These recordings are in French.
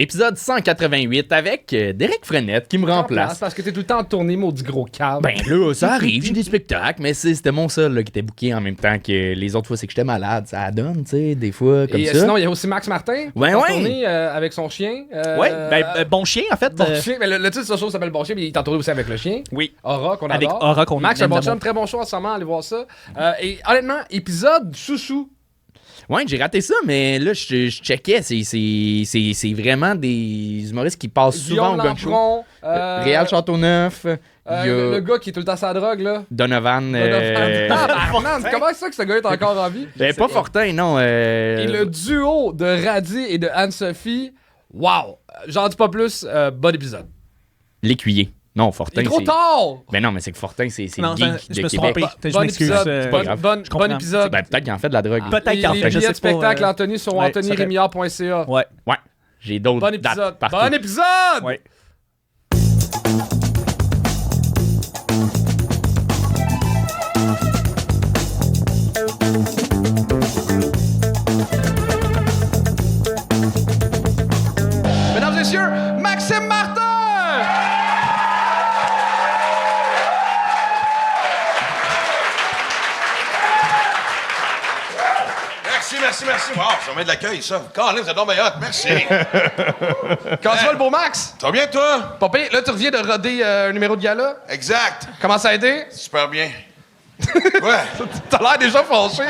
Épisode 188 avec Derek Frenette qui me remplace. Parce que t'es tout le temps en tournée, maudit gros câble. Ben là, ça arrive, j'ai des spectacles, mais c'était mon seul là, qui était booké en même temps que les autres fois, c'est que j'étais malade. Ça donne, tu sais, des fois, comme ça. Sinon, il y a aussi Max Martin. Ouais, en ouais. tournée avec son chien. Bon chien, en fait. Bon chien. Mais le titre de ce show s'appelle Bon chien, mais il est entouré aussi avec le chien. Oui. Aura, qu'on Avec adore. Aura, qu'on Max, aime un bon de mon- chum, très bon show en ce moment, allez voir ça. Et honnêtement, épisode chouchou. Ouais, j'ai raté ça, mais là, je checkais. C'est vraiment des humoristes qui passent souvent Guillaume au gang show. Lampron. Réal Châteauneuf. Il y a le gars qui est tout le temps sur la drogue, là. Donovan. Comment ça que ce gars est encore en vie? Ben, pas Fortin, non. Et le duo de Radi et de Anne-Sophie, wow! J'en dis pas plus, bon épisode. L'écuyer. Non, Il Fortin, est trop c'est... tard! Ben non, mais c'est que Fortin, c'est Non, geek je de me suis Québec. trompé. Je Bon m'excuse. épisode, c'est pas grave. bon Je comprends. épisode. Ben, peut-être qu'il en fait de la drogue. Peut-être qu'il en Les fait, je billets sais de spectacle pas. Anthony sur ouais, ça serait- anthonyrimiard.ca. Ouais. J'ai d'autres Bon dates épisode! partout. Bon épisode! Ouais. Mesdames et messieurs, Maxime Martin! Merci. Wow, ça met de l'accueil, ça. Colin, vous êtes donc bien hot, merci. Comment tu vas, le beau Max? Ça va bien, toi? Papé, là, tu reviens de roder un numéro de gala. Exact. Comment ça a été? Super bien. Ouais. T'as l'air déjà fâché.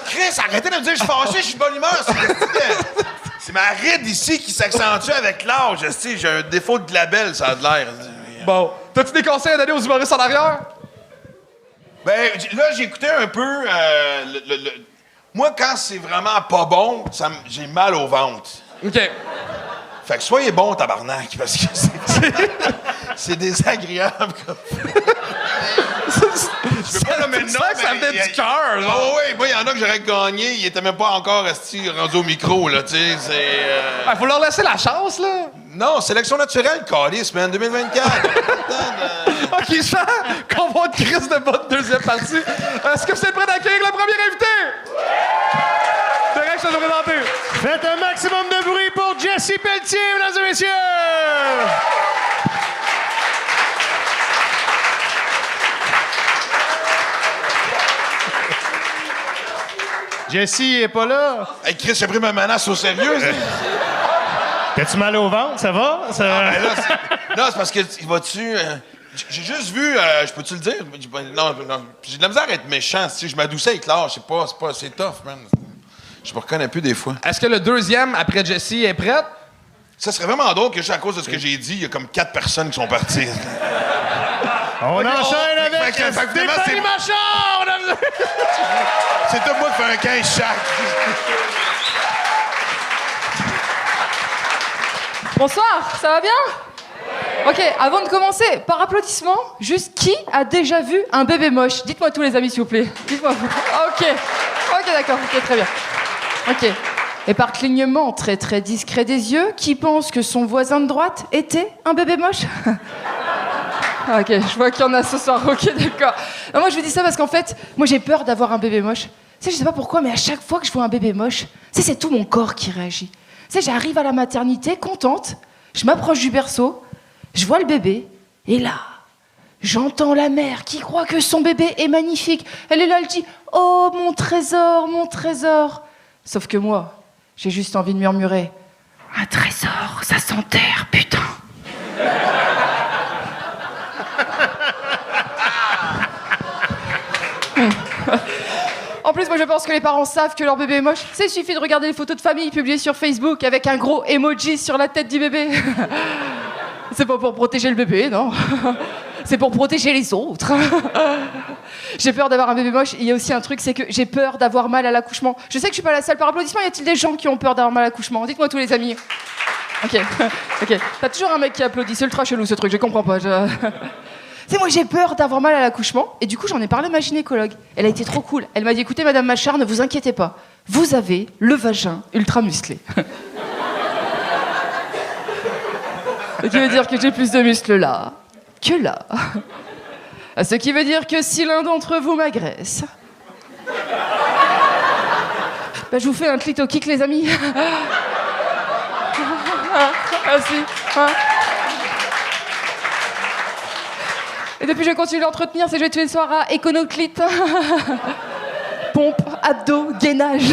Chris, arrêtez de me dire que je suis fâché, je suis de bonne humeur. C'est ma ride ici qui s'accentue avec l'âge. esti. J'ai un défaut de label, ça a de l'air. Bon. T'as-tu des conseils à donner aux humoristes en arrière? Ben, là, j'ai écouté un peu Moi, quand c'est vraiment pas bon, j'ai mal au ventre. OK. Fait que soyez bon, tabarnak, parce que c'est désagréable. Je peux pas le mettre Ça, ça venait du cœur, genre. Oh oui, moi, il y en a que j'aurais gagné, ils étaient même pas encore rendu au micro, là, tu sais, c'est... Ben, faut leur laisser la chance, là. Non, sélection naturelle, calice, man, 2024. OK, je sens qu'on va une crise de bonne deuxième partie. Est-ce que vous êtes prêts d'accueillir le premier invité? Derek, je te le présenter. Faites un maximum de bruit pour Jesse Pelletier, mesdames et messieurs! Jesse est pas là. Hey, Chris, j'ai pris ma menace au sérieux, ça? T'as-tu mal au ventre? Ça va? Ben là, non, c'est parce que, vas-tu... j'ai juste vu, je peux-tu le dire? Non, j'ai de la misère à être méchant, si je m'adoucis avec l'âge, c'est tough, man. Je me reconnais plus des fois. Est-ce que le deuxième, après Jessie, est prête? Ça serait vraiment drôle que juste à cause de ce que j'ai dit, il y a comme 4 personnes qui sont parties. On enchaîne avec Fait que, finalement, Stéphanie Machard! mesdames et- c'est tout moi qui fais un 15 chaque. Bonsoir, ça va bien? Ok, avant de commencer, par applaudissement, juste qui a déjà vu un bébé moche? Dites-moi tous les amis, s'il vous plaît. Dites-moi. Ok, d'accord, ok, très bien. Ok. Et par clignement très très discret des yeux, qui pense que son voisin de droite était un bébé moche? Ok, je vois qu'il y en a ce soir, ok, d'accord. Non, moi je vous dis ça parce qu'en fait, moi j'ai peur d'avoir un bébé moche. Tu sais, je sais pas pourquoi, mais à chaque fois que je vois un bébé moche, tu sais, c'est tout mon corps qui réagit. Tu sais, j'arrive à la maternité, contente, je m'approche du berceau, je vois le bébé, et là, j'entends la mère qui croit que son bébé est magnifique. Elle est là, elle dit « Oh, mon trésor, mon trésor !» Sauf que moi, j'ai juste envie de murmurer « Un trésor, ça s'enterre, putain !» En plus, moi, je pense que les parents savent que leur bébé est moche. Il suffit de regarder les photos de famille publiées sur Facebook avec un gros emoji sur la tête du bébé. C'est pas pour protéger le bébé, non. C'est pour protéger les autres. J'ai peur d'avoir un bébé moche. Il y a aussi un truc, c'est que j'ai peur d'avoir mal à l'accouchement. Je sais que je suis pas la seule. Par applaudissement, y a-t-il des gens qui ont peur d'avoir mal à l'accouchement? Dites-moi tous les amis. Ok. T'as toujours un mec qui applaudit. C'est ultra chelou ce truc, je comprends pas. C'est moi, j'ai peur d'avoir mal à l'accouchement, et du coup, j'en ai parlé à ma gynécologue. Elle a été trop cool. Elle m'a dit, écoutez, Madame Machard, ne vous inquiétez pas. Vous avez le vagin ultra musclé. Ce qui veut dire que j'ai plus de muscles là que là. Ce qui veut dire que si l'un d'entre vous m'agresse, je vous fais un clito kick, les amis. Merci. Hein. Et depuis, je continue d'entretenir ces jeux tous les soirs à éconoclite. Pompe, abdos, gainage.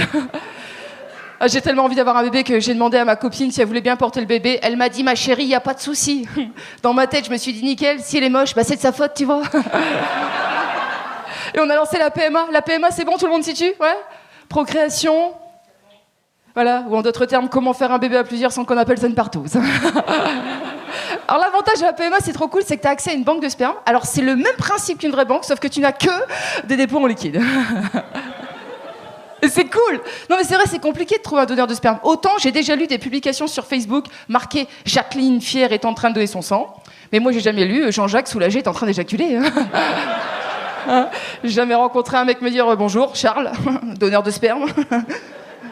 Ah, j'ai tellement envie d'avoir un bébé que j'ai demandé à ma copine si elle voulait bien porter le bébé. Elle m'a dit, ma chérie, y a pas de souci. Dans ma tête, je me suis dit, nickel, si elle est moche, bah c'est de sa faute, tu vois. Et on a lancé la PMA. La PMA, c'est bon, tout le monde s'y tue, ouais. Procréation. Voilà, ou en d'autres termes, comment faire un bébé à plusieurs sans qu'on appelle ça une partouze. Alors l'avantage de la PMA, c'est trop cool, c'est que tu as accès à une banque de sperme. Alors c'est le même principe qu'une vraie banque, sauf que tu n'as que des dépôts en liquide. Et c'est cool. Non mais c'est vrai, c'est compliqué de trouver un donneur de sperme. Autant j'ai déjà lu des publications sur Facebook marquées « Jacqueline, fière, est en train de donner son sang ». Mais moi j'ai jamais lu « Jean-Jacques, soulagé, est en train d'éjaculer ». Hein, j'ai jamais rencontré un mec me dire « Bonjour, Charles, donneur de sperme ».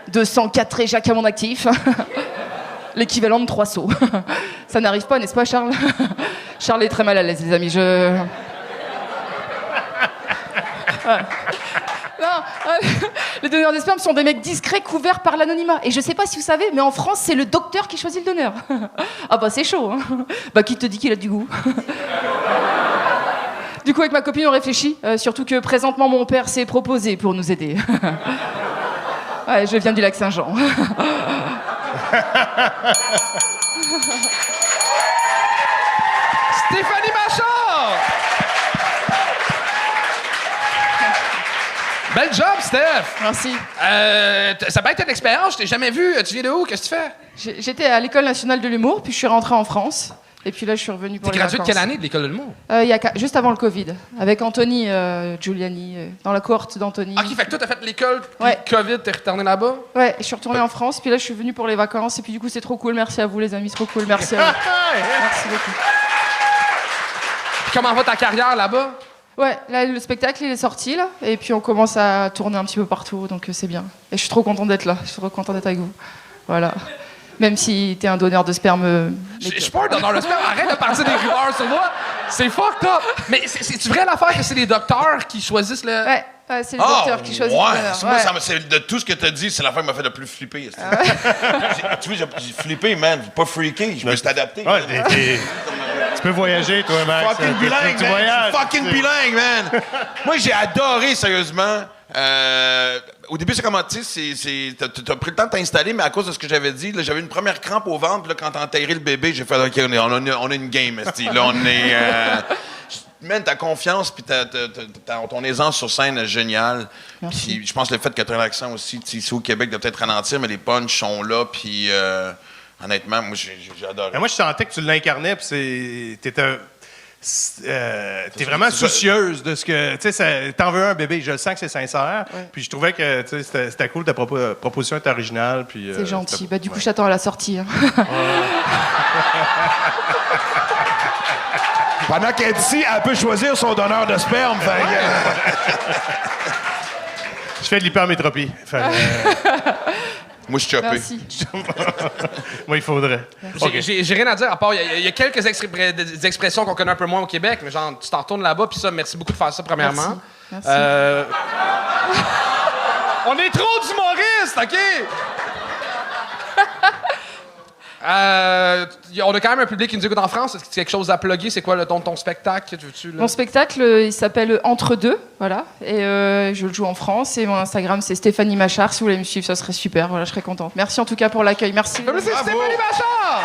204 éjacs à mon actif. L'équivalent de 3 sauts. Ça n'arrive pas, n'est-ce pas, Charles? Charles est très mal à l'aise, les amis. Ouais. Non, les donneurs de sperme sont des mecs discrets couverts par l'anonymat. Et je sais pas si vous savez, mais en France, c'est le docteur qui choisit le donneur. Ah bah c'est chaud, hein. Bah qui te dit qu'il a du goût? Du coup, avec ma copine, on réfléchit. Surtout que présentement, mon père s'est proposé pour nous aider. Ouais, je viens du lac Saint-Jean. Stéphanie Machard! Bel job, Steph! Merci. Ça va être une expérience, je t'ai jamais vu. Tu viens de où? Qu'est-ce que tu fais? J'étais à l'École nationale de l'humour, puis je suis rentrée en France. Et puis là, je suis revenue pour les vacances. T'es gradué de quelle année de l'École de l'humour? Juste avant le Covid, avec Anthony Giuliani, dans la cohorte d'Anthony. OK, fait que toi, t'as fait l'école, puis Ouais. Covid, t'es retourné là-bas? Ouais, je suis retournée en France, puis là, je suis venue pour les vacances. Et puis du coup, c'est trop cool. Merci à vous, les amis, c'est trop cool. Merci à vous. Merci beaucoup. Puis comment va ta carrière là-bas? Ouais, là, le spectacle, il est sorti, là. Et puis, on commence à tourner un petit peu partout, donc c'est bien. Et je suis trop contente d'être là. Je suis trop contente d'être avec vous. Voilà. Même si t'es un donneur de sperme. Je suis pas un donneur de sperme, arrête de partir des rumeurs sur moi. C'est fucked up. Mais c'est vrai l'affaire que c'est les docteurs qui choisissent le... Ouais, c'est le docteur qui choisit. Ouais, le donneur. c'est moi, c'est de tout ce que t'as dit, c'est l'affaire qui m'a fait le plus flipper. Tu vois, j'ai flippé, man. Pas freaké, je me suis adapté. Ouais, tu peux voyager, toi, Max. Fucking bilingue, Tu man. voyages. Fucking bilingue, man. Moi, j'ai adoré, sérieusement. Au début, c'est comment, tu sais, t'as pris le temps de t'installer, mais à cause de ce que j'avais dit, là, j'avais une première crampe au ventre, puis là, quand t'as enterré le bébé, j'ai fait, OK, on a une game, esti. Là, on est... Man, ta confiance, puis ton aisance sur scène est géniale. Puis je pense que le fait que tu as un accent aussi, ici au Québec, de peut-être ralentir, mais les punchs sont là, puis honnêtement, moi, j'ai adoré. Mais moi, je sentais que tu l'incarnais, puis t'es vraiment soucieuse de ce que... Tu sais, t'en veux un bébé, je le sens que c'est sincère. Ouais. Puis je trouvais que c'était cool, ta proposition était originale. Puis, c'est gentil. Bah, du coup, j'attends à la sortie. Hein. Pendant qu'elle est ici, elle peut choisir son donneur de sperme. Je fais de l'hypermétropie. Moi, je suis chopé. Merci. Moi, il faudrait. Okay. J'ai rien à dire, à part, il y a quelques expressions qu'on connaît un peu moins au Québec, mais genre, tu t'en retournes là-bas, puis ça, merci beaucoup de faire ça, premièrement. Merci. On est trop d'humoristes, OK? On a quand même un public qui nous écoute en France. Est-ce que tu as quelque chose à plugger? C'est quoi ton spectacle? Mon spectacle, il s'appelle Entre deux, voilà. Et je le joue en France. Et mon Instagram, c'est Stéphanie Machard. Si vous voulez me suivre, ça serait super. Voilà, je serais contente. Merci en tout cas pour l'accueil. Merci. C'est Stéphanie Machard!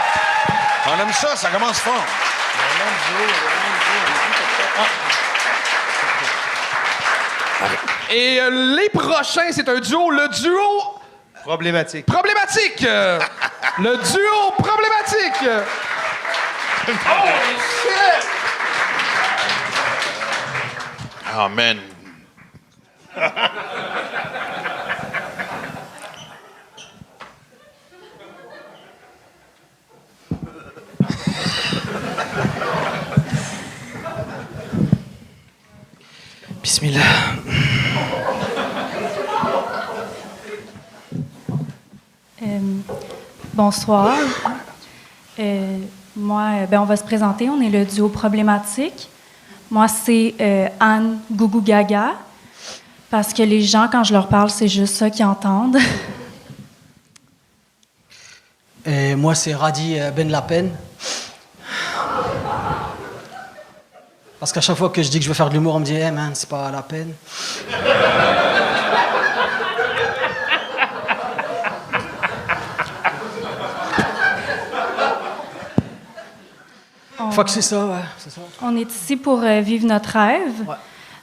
On aime ça commence fort. Et les prochains, c'est un duo. Le duo... Problématique. Problématique! Le duo problématique! Oh, shit! Oh, man. Bismillah. Bonsoir. Moi, on va se présenter. On est le duo problématique. Moi, c'est Anne Gougou Gaga, parce que les gens, quand je leur parle, c'est juste ça qu'ils entendent. Et moi, c'est Radi Ben Lapen. Parce qu'à chaque fois que je dis que je veux faire de l'humour, on me dit « Hey man, c'est pas la peine. » Faut que c'est ça, ouais, c'est ça. On est ici pour vivre notre rêve. Ouais.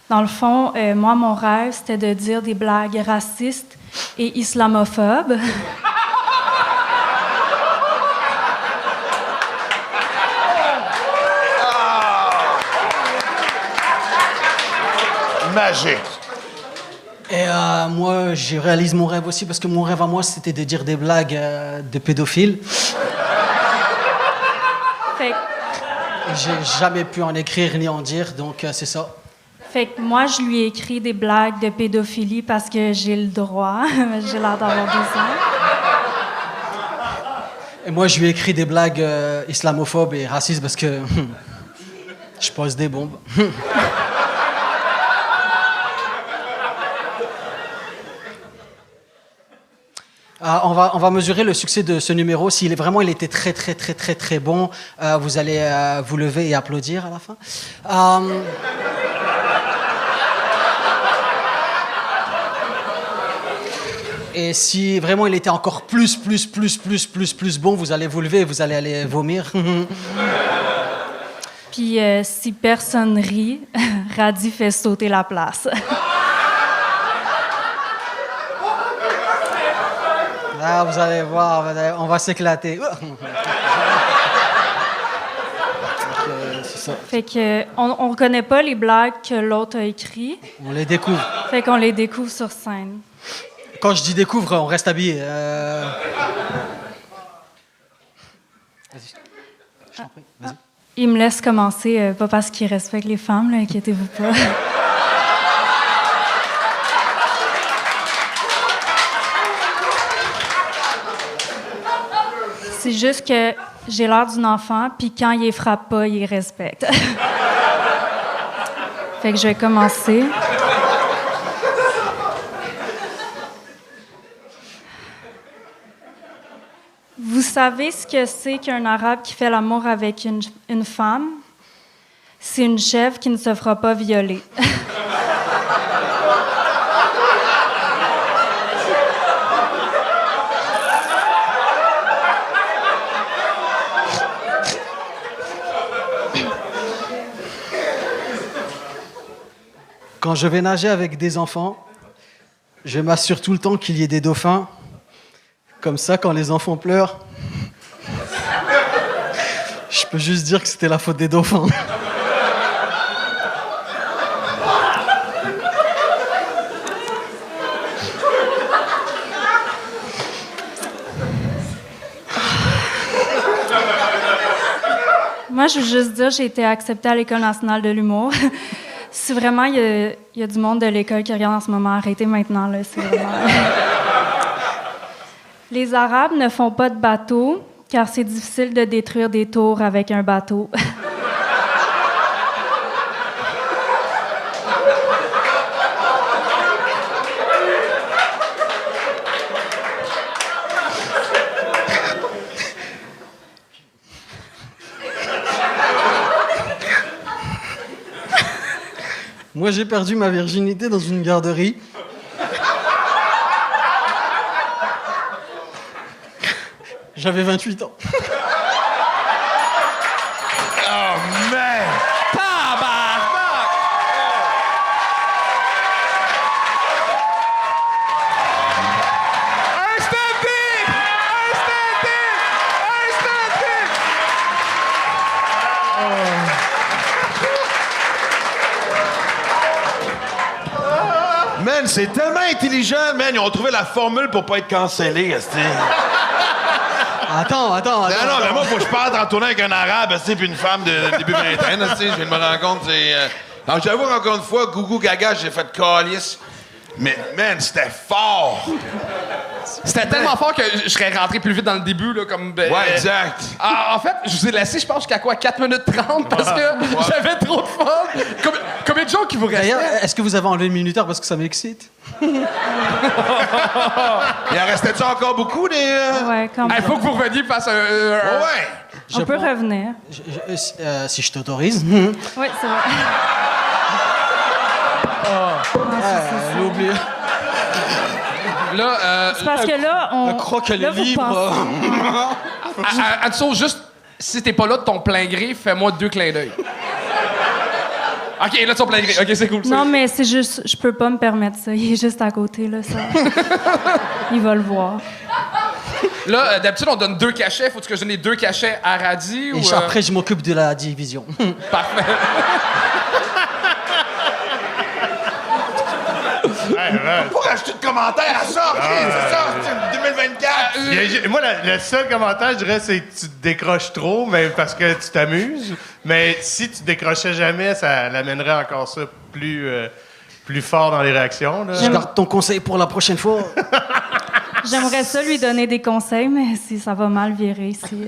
Dans le fond, moi, mon rêve, c'était de dire des blagues racistes et islamophobes. Magique. Et moi, je réalise mon rêve aussi, parce que mon rêve à moi, c'était de dire des blagues de pédophiles. Fait que J'ai jamais pu en écrire ni en dire, donc c'est ça. Fait que moi, je lui ai écrit des blagues de pédophilie parce que j'ai le droit. J'ai l'air d'avoir 12 ans. Et moi, je lui ai écrit des blagues islamophobes et racistes parce que je pose des bombes. On va mesurer le succès de ce numéro. S'il est vraiment, il était très bon, vous allez vous lever et applaudir à la fin. Et si vraiment il était encore plus bon, vous allez vous lever et vous allez aller vomir. Puis si personne rit, Radi fait sauter la place. Là, vous allez voir, on va s'éclater. C'est ça. Fait que on reconnaît pas les blagues que l'autre a écrites. On les découvre. Fait qu'on les découvre sur scène. Quand je dis découvre, on reste habillé. Vas-y. Je t'en prie, vas-y. Il me laisse commencer, pas parce qu'il respecte les femmes, là, inquiétez-vous pas. C'est juste que j'ai l'air d'une enfant, puis quand il les frappe pas, il les respecte. Fait que je vais commencer. Vous savez ce que c'est qu'un arabe qui fait l'amour avec une femme? C'est une chèvre qui ne se fera pas violer. Quand je vais nager avec des enfants, je m'assure tout le temps qu'il y ait des dauphins. Comme ça, quand les enfants pleurent, je peux juste dire que c'était la faute des dauphins. Moi, je veux juste dire, j'ai été acceptée à l'École nationale de l'humour. Si vraiment il y a du monde de l'école qui regarde en ce moment, arrêtez maintenant, là, c'est vraiment... Les Arabes ne font pas de bateau, car c'est difficile de détruire des tours avec un bateau. Moi, j'ai perdu ma virginité dans une garderie. J'avais 28 ans. Oh, man! Un stand-in! Un stand-in! Un stand-in! Man, c'est tellement intelligent, man. Ils ont trouvé la formule pour pas être cancellés, esti. Attends. Non, mais moi, faut que je parte en tournée avec un arabe, puis une femme de début vingtaine, je viens de me rendre compte, c'est... Alors, j'avoue, encore une fois, Gougou Gaga, j'ai fait calice. Mais, man, c'était fort! C'était tellement fort que je serais rentré plus vite dans le début, là, comme... Ouais, exact. En fait, je vous ai laissé, je pense, jusqu'à quoi, 4 minutes 30 parce que j'avais trop de fun. Combien de jours qui vous D'ailleurs, restaient? est-ce que vous avez enlevé le minuteur parce que ça m'excite? Il en restait-tu encore beaucoup, des... Ouais, quand même. Il faut que vous reveniez face à Ouais. On peut revenir. Si je t'autorise. Oui, c'est vrai. J'ai oublié. Là, C'est parce que là, on. Je crois qu'elle là, est vous libre. pensez- Anso, juste, si t'es pas là de ton plein gré, fais-moi 2 clins d'œil. OK, là, de son plein gré. OK, c'est cool. Non, mais c'est juste, je peux pas me permettre ça. Il est juste à côté, là, ça. Il va le voir. Là, d'habitude, on donne 2 cachets. Faut-tu que je donne les 2 cachets à Radi ou... Et après, je m'occupe de la division. Parfait. Pour rajouter de commentaires à ça, OK, c'est ça, c'est 2024. Moi, le seul commentaire, je dirais, c'est que tu te décroches trop, mais parce que tu t'amuses. Mais si tu décrochais jamais, ça l'amènerait encore ça plus fort dans les réactions. Là. Je garde ton conseil pour la prochaine fois. J'aimerais ça lui donner des conseils, mais si ça va mal virer, si.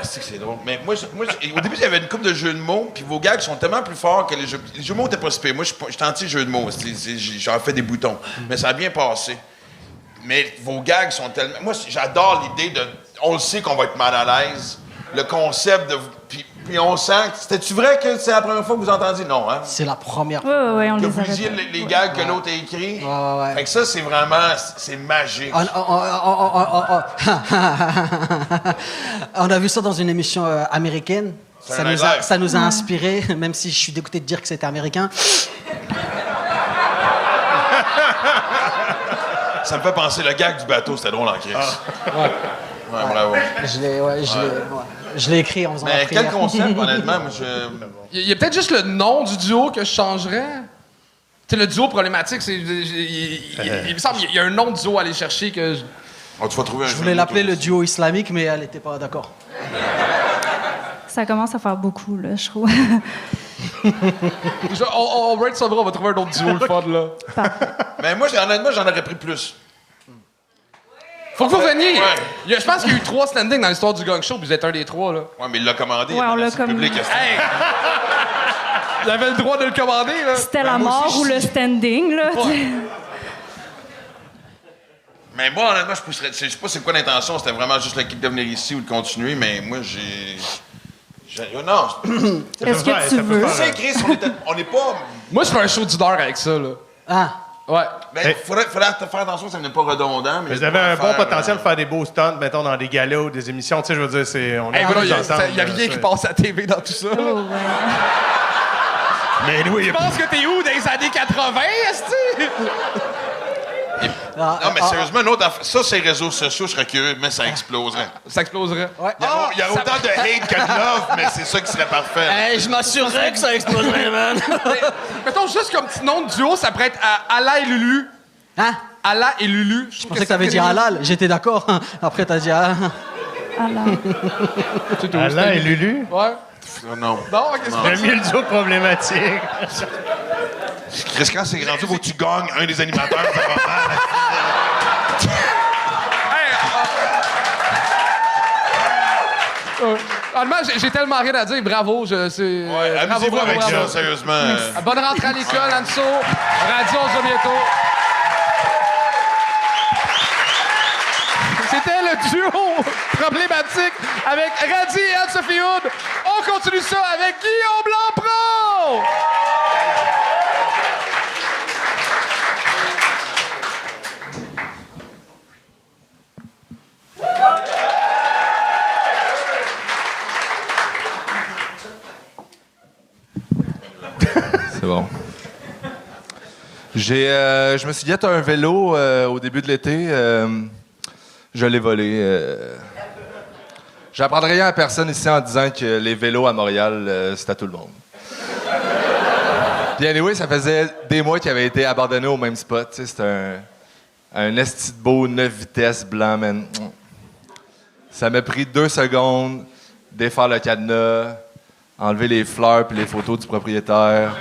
C'est que c'est drôle. Mais moi, au début, il y avait une couple de jeux de mots, puis vos gags sont tellement plus forts que les jeux de mots étaient pas si pires. Moi, j'étais anti-jeu de mots. J'en fais des boutons. Mais ça a bien passé. Mais vos gags sont tellement... Moi, j'adore l'idée de... On le sait qu'on va être mal à l'aise. Le concept de... Puis on sent... C'était-tu vrai que c'est la première fois que vous entendiez? Non, hein? C'est la première fois. Oui, on Que les vous avait. lisiez les gags que l'autre a écrits. Ouais. Fait que ça, c'est vraiment... C'est magique. On a vu ça dans une émission américaine. C'est un live. Ça nous a inspiré, même si je suis dégoûté de dire que c'était américain. Ça me fait penser, le gag du bateau, c'était drôle en crise. Ouais, bravo. Je l'ai écrit en faisant la Mais prière. quel concept, honnêtement, moi, Il y a peut-être juste le nom du duo que je changerais. Tu sais, le duo problématique, c'est... Il me semble qu'il y a un nom de duo à aller chercher que... On te va trouver un Je jeu voulais de l'appeler mots, le duo islamique, mais elle n'était pas d'accord. Ça commence à faire beaucoup, là, je trouve. On rate ça, on va trouver un autre duo, le fun, là. Mais moi, honnêtement, j'en aurais pris plus. Faut que vous veniez. Ouais. Je pense qu'il y a eu 3 standings dans l'histoire du gang show, puis vous êtes un des 3, là. Ouais, mais il l'a commandé. Ouais, on l'a c'est le public, commandé. Hey! J'avais le droit de le commander, là. C'était la moi mort aussi, ou le standing, là. Mais moi, honnêtement, je pousserais. Je sais pas c'est quoi l'intention, c'était vraiment juste l'équipe de venir ici ou de continuer, mais moi, non. Est-ce que tu ça peut veux? faire. C'est Chris, on n'est pas. Moi, je fais un show d'1 heure avec ça, là. Ah, Ouais. Ben, faudrait faire attention que ça n'est pas redondant. Mais vous avez un bon potentiel de faire des beaux stunts, mettons, dans des galas ou des émissions. Tu sais, je veux dire, on Hey, est bro, tous il y a ensemble, rien qui passe à la TV dans tout ça. Oh, ouais. Mais oui, Tu penses que t'es où dans les années 80, esti? Non, mais sérieusement, une autre affaire. Ça, c'est les réseaux sociaux, je serais curieux, mais ça exploserait. Ça exploserait. Il y a autant de hate que de love, mais c'est ça qui serait parfait. hey, je m'assurerais que ça exploserait, man. Mettons juste comme petit nom de duo, ça pourrait être Ala et Lulu. Hein? Ala et Lulu. Je pensais que t'avais dit halal. J'étais d'accord. Après, t'as dit ah. Alain et Lulu. Ouais. Non. Non, ok, c'est pas J'aime mieux le duo problématique. Chris, quand c'est rendu, faut que tu gagnes un des animateurs, ça va mal. Honnêtement, j'ai tellement rien à dire. Bravo. Ouais, amusez-vous avec ça, sérieusement. Bonne rentrée à l'école, Anso. Radio, on se voit bientôt. C'était le duo problématique avec Radi et Anne-Sophie Hood. On continue ça avec Guillaume Blancpro. C'est bon. Je me suis dit, t'as un vélo au début de l'été. Je l'ai volé. J'apprendrai rien à personne ici en disant que les vélos à Montréal, c'est à tout le monde. Puis anyway, ça faisait des mois qu'ils avaient été abandonnés au même spot. C'était un esti de beau 9 vitesses blanc, man. Ça m'a pris 2 secondes défaire le cadenas, enlever les fleurs puis les photos du propriétaire.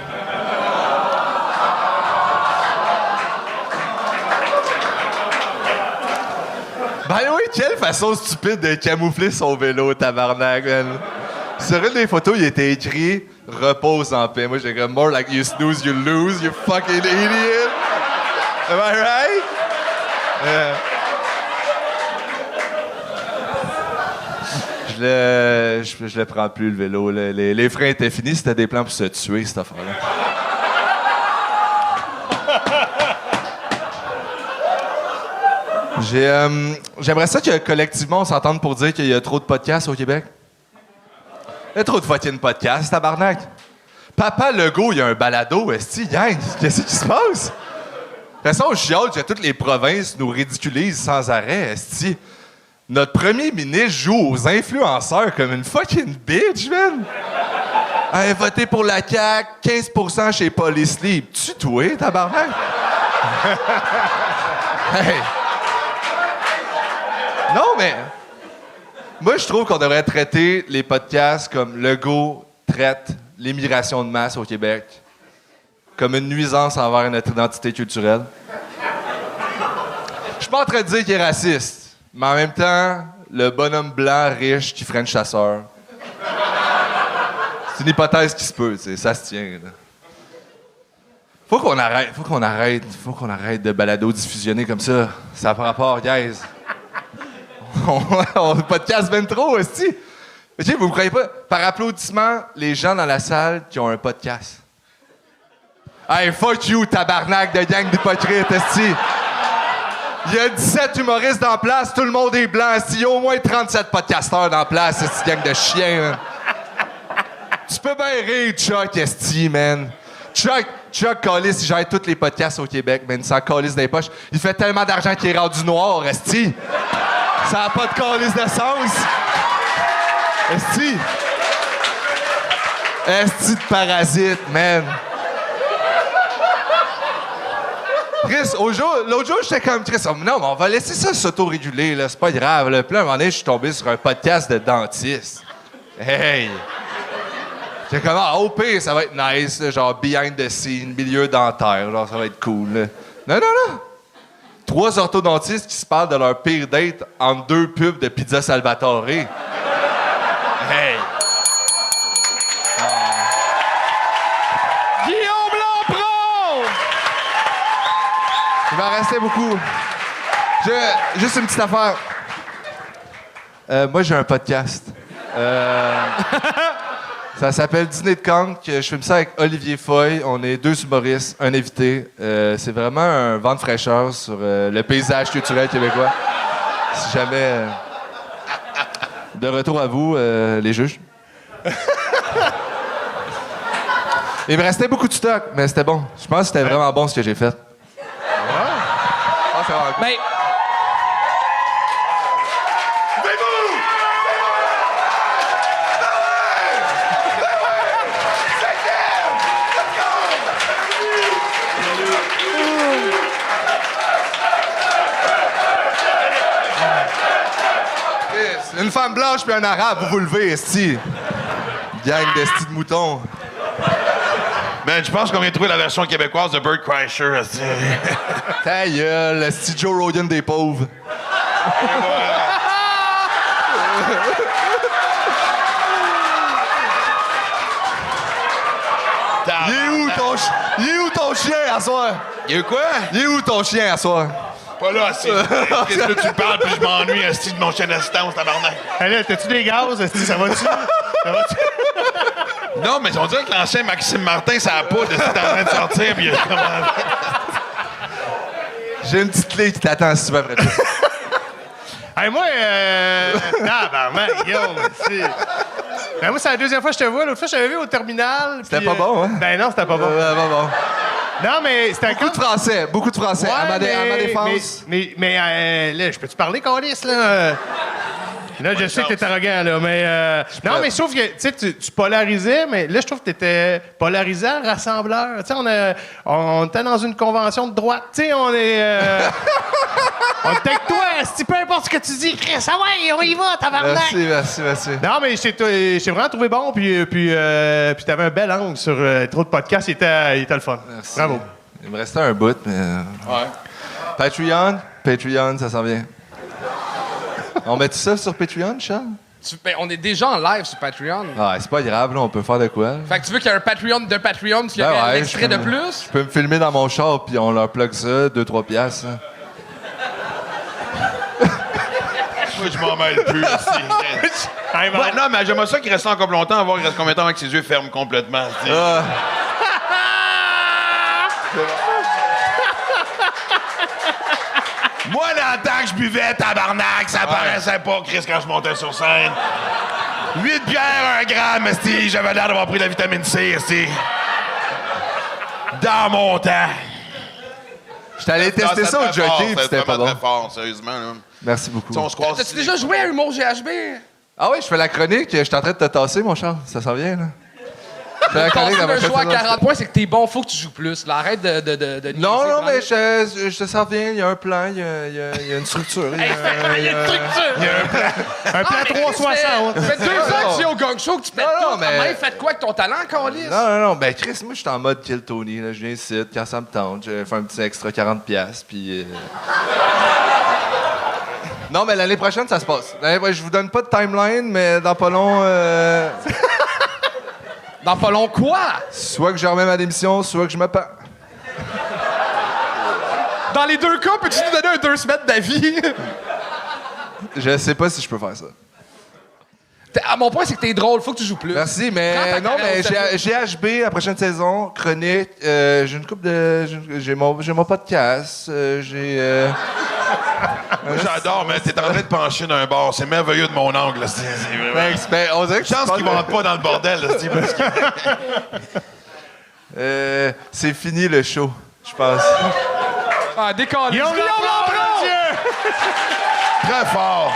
Quelle façon stupide de camoufler son vélo, tabarnak, man. Sur une des photos, il était écrit « Repose en paix ». Moi, j'étais comme « More like you snooze, you lose, you fucking idiot ». Am I right? Je le prends plus, le vélo. Là. Les freins étaient finis, c'était des plans pour se tuer, cette affaire-là. J'aimerais ça que collectivement on s'entende pour dire qu'il y a trop de podcasts au Québec. Il y a trop de fucking podcasts, tabarnak. Papa Legault, il y a un balado, esti, gang. Qu'est-ce qui se passe? De toute façon, je chiale que toutes les provinces nous ridiculisent sans arrêt, esti. Notre premier ministre joue aux influenceurs comme une fucking bitch, man. Hey, votez pour la CAQ, 15% chez Police Libre. Tu toi, tabarnak? Hey. Non, mais... Moi, je trouve qu'on devrait traiter les podcasts comme Legault traite l'immigration de masse au Québec comme une nuisance envers notre identité culturelle. Je suis pas en train de dire qu'il est raciste, mais en même temps, le bonhomme blanc riche qui freine chasseur. C'est une hypothèse qui se peut, ça se tient. Là. Faut qu'on arrête de balado-diffusionner comme ça. Ça n'a pas rapport, guys. On podcast ben trop, aussi. OK, vous me croyez pas? Par applaudissement, les gens dans la salle qui ont un podcast. Hey, fuck you, tabarnak de gang d'hypocrites, esti. Il y a 17 humoristes dans la place, tout le monde est blanc, esti. Il y a au moins 37 podcasteurs dans la place, esti, gang de chiens, man. Tu peux bien rire, Chuck, esti, man. Chuck calisse, il gère tous les podcasts au Québec, man. Il s'en calisse des poches. Il fait tellement d'argent qu'il est rendu noir, esti. Ça n'a pas de calisse de sens. Esti. Esti de parasite, man. Chris, l'autre jour, j'étais comme Chris. Non, mais on va laisser ça s'autoréguler, là. C'est pas grave. Là. Puis là, à un moment donné, je suis tombé sur un podcast de dentiste. Hey! J'étais comme, au pire, ça va être nice, là, genre behind the scene, milieu dentaire, genre, ça va être cool. Là. Non. 3 orthodontistes qui se parlent de leur pire date en 2 pubs de Pizza Salvatore. Hey! Guillaume Lampron! Il m'en restait beaucoup. Juste une petite affaire. Moi, j'ai un podcast. Ça s'appelle Dîner de cancre. Je filme ça avec Olivier Foy. On est 2 humoristes, un invité. C'est vraiment un vent de fraîcheur sur le paysage culturel québécois. Si jamais... De retour à vous, les juges. Il me restait beaucoup de stock, mais c'était bon. Je pense que c'était vraiment bon ce que j'ai fait. Ah, c'est vraiment cool. Mais... Une femme blanche puis un arabe, vous vous levez, esti. Gang d'esti de moutons. Man, je pense qu'on vient de trouver la version québécoise de Bert Kreischer, esti. Ta gueule, esti Joe Rogan des pauvres. Il est où ton chien à soir? Il y a eu quoi? Il est où ton chien à soir? Pas là, esti. Qu'est-ce que tu parles, puis je m'ennuie, esti, de mon chien d'assistance, tabarnak. Hey, là, t'as-tu des gaz? Ça va-tu? Ça va-tu? Non, mais on dirait que l'ancien Maxime Martin, ça a pas de en train de sortir, puis il a comment... J'ai une petite clé qui t'attend si tu veux après tout. Hey, moi, Guillaume, ben moi, c'est la 2e fois que je te vois. L'autre fois, je t'avais vu au terminal. C'était pas bon, hein? Ben non, c'était pas bon. Pas bon. Non, mais c'était Beaucoup de Français. Ouais, à ma défense. Mais là, je peux-tu parler, Carlis, là? Là, je sais que t'es arrogant, là, mais... non, mais sauf que, tu sais, tu polarisais, mais là, je trouve que t'étais polarisant, rassembleur. Tu sais, on était dans une convention de droite. Tu sais, on est... on était avec toi, si peu importe ce que tu dis, Chris, ah ouais, on y va, tabarnak! Merci. Non, mais je t'ai vraiment trouvé bon, puis t'avais un bel angle sur trop de podcasts, il était le fun. Merci. Bravo. Il me restait un bout, mais... Ouais. Patreon, ça s'en vient. On met tout ça sur Patreon, Charles? Ben, on est déjà en live sur Patreon. Ah, c'est pas grave, là, on peut faire de quoi. Fait que tu veux qu'il y ait un Patreon de Patreon, tu y aurait un extrait de plus? Je peux me filmer dans mon char, puis on leur plug ça, 2-3 piastres. Hein. Moi, je m'en mêle plus aussi. Ouais, non, mais j'aimerais ça qu'il reste encore plus longtemps, voir il reste combien de temps avec ses yeux fermes complètement. Moi, dans le temps que je buvais, tabarnak, ça paraissait pas, Chris, quand je montais sur scène. 8 bières, 1 gramme, esti, j'avais l'air d'avoir pris de la vitamine C, esti. Dans mon temps. J'étais allé tester ça au jockey, puis c'était pas bon. Très fort, sérieusement, là. Merci beaucoup. T'as-tu déjà joué à Humour GHB? Ah oui, je fais la chronique, je suis en train de te tasser, mon Charles. Ça s'en vient, là. Un choix à 40 points, c'est que t'es bon, faut que tu joues plus. Là, arrête de Non, mais je te sens bien, il y a un plan, il y a une structure. Il y a une structure! Un plan 360. Ça fait 2 ans que tu es au gang show, que tu pètes tout. Mais faites quoi avec ton talent, Carlis? Non, ben Chris, moi, je suis en mode Kill Tony. Là. Je viens ici, quand ça me tente, je fais un petit extra 40$, puis... Non, mais l'année prochaine, ça se passe. Je vous donne pas de timeline, mais dans pas long... Dans pas long quoi? Soit que je remets ma démission, soit que je me pends. Dans les 2 cas, peux-tu nous donner un 2 semaines d'avis? Je sais pas si je peux faire ça. À mon point, c'est que t'es drôle, faut que tu joues plus. Merci, mais non, mais GHB, la prochaine saison, chronique, j'ai une couple de... J'ai mon podcast, j'ai... Moi, j'adore, mais t'es en train de pencher d'un bord. C'est merveilleux de mon angle, là. Thanks, ben, on dirait que je pense qu'ils vont pas dans le bordel, là, c'est fini le show, je pense. Ah, décolle. Guillaume Lafleur! Très fort.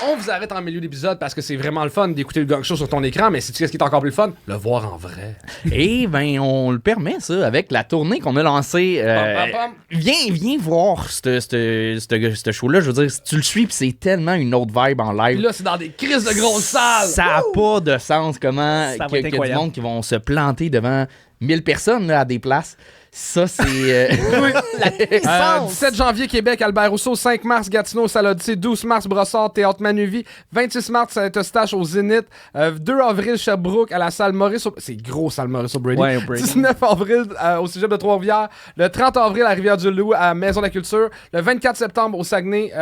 On vous arrête en milieu d'épisode parce que c'est vraiment le fun d'écouter le gang show sur ton écran, mais sais-tu ce qui est encore plus le fun? Le voir en vrai. Et ben on le permet ça avec la tournée qu'on a lancée. Viens voir ce show-là. Je veux dire, si tu le suis, puis c'est tellement une autre vibe en live. Puis là, c'est dans des crises de grosses salles. Ça n'a pas de sens comment ça qu'il y a du monde qui vont se planter devant 1000 personnes là, à des places. Ça, c'est... La 17 janvier, Québec, Albert Rousseau. 5 mars, Gatineau, Salodier. 12 mars, Brossard, Théâtre Manuvie. 26 mars, Saint-Eustache au Zénith. 2 avril, Sherbrooke, à la salle Maurice. C'est gros, salle Maurice O'Brady. Ouais, O'Brady. 19 avril, au Cégep de Trois-Rivières. Le 30 avril, à Rivière-du-Loup, à Maison de la Culture. Le 24 septembre, au Saguenay,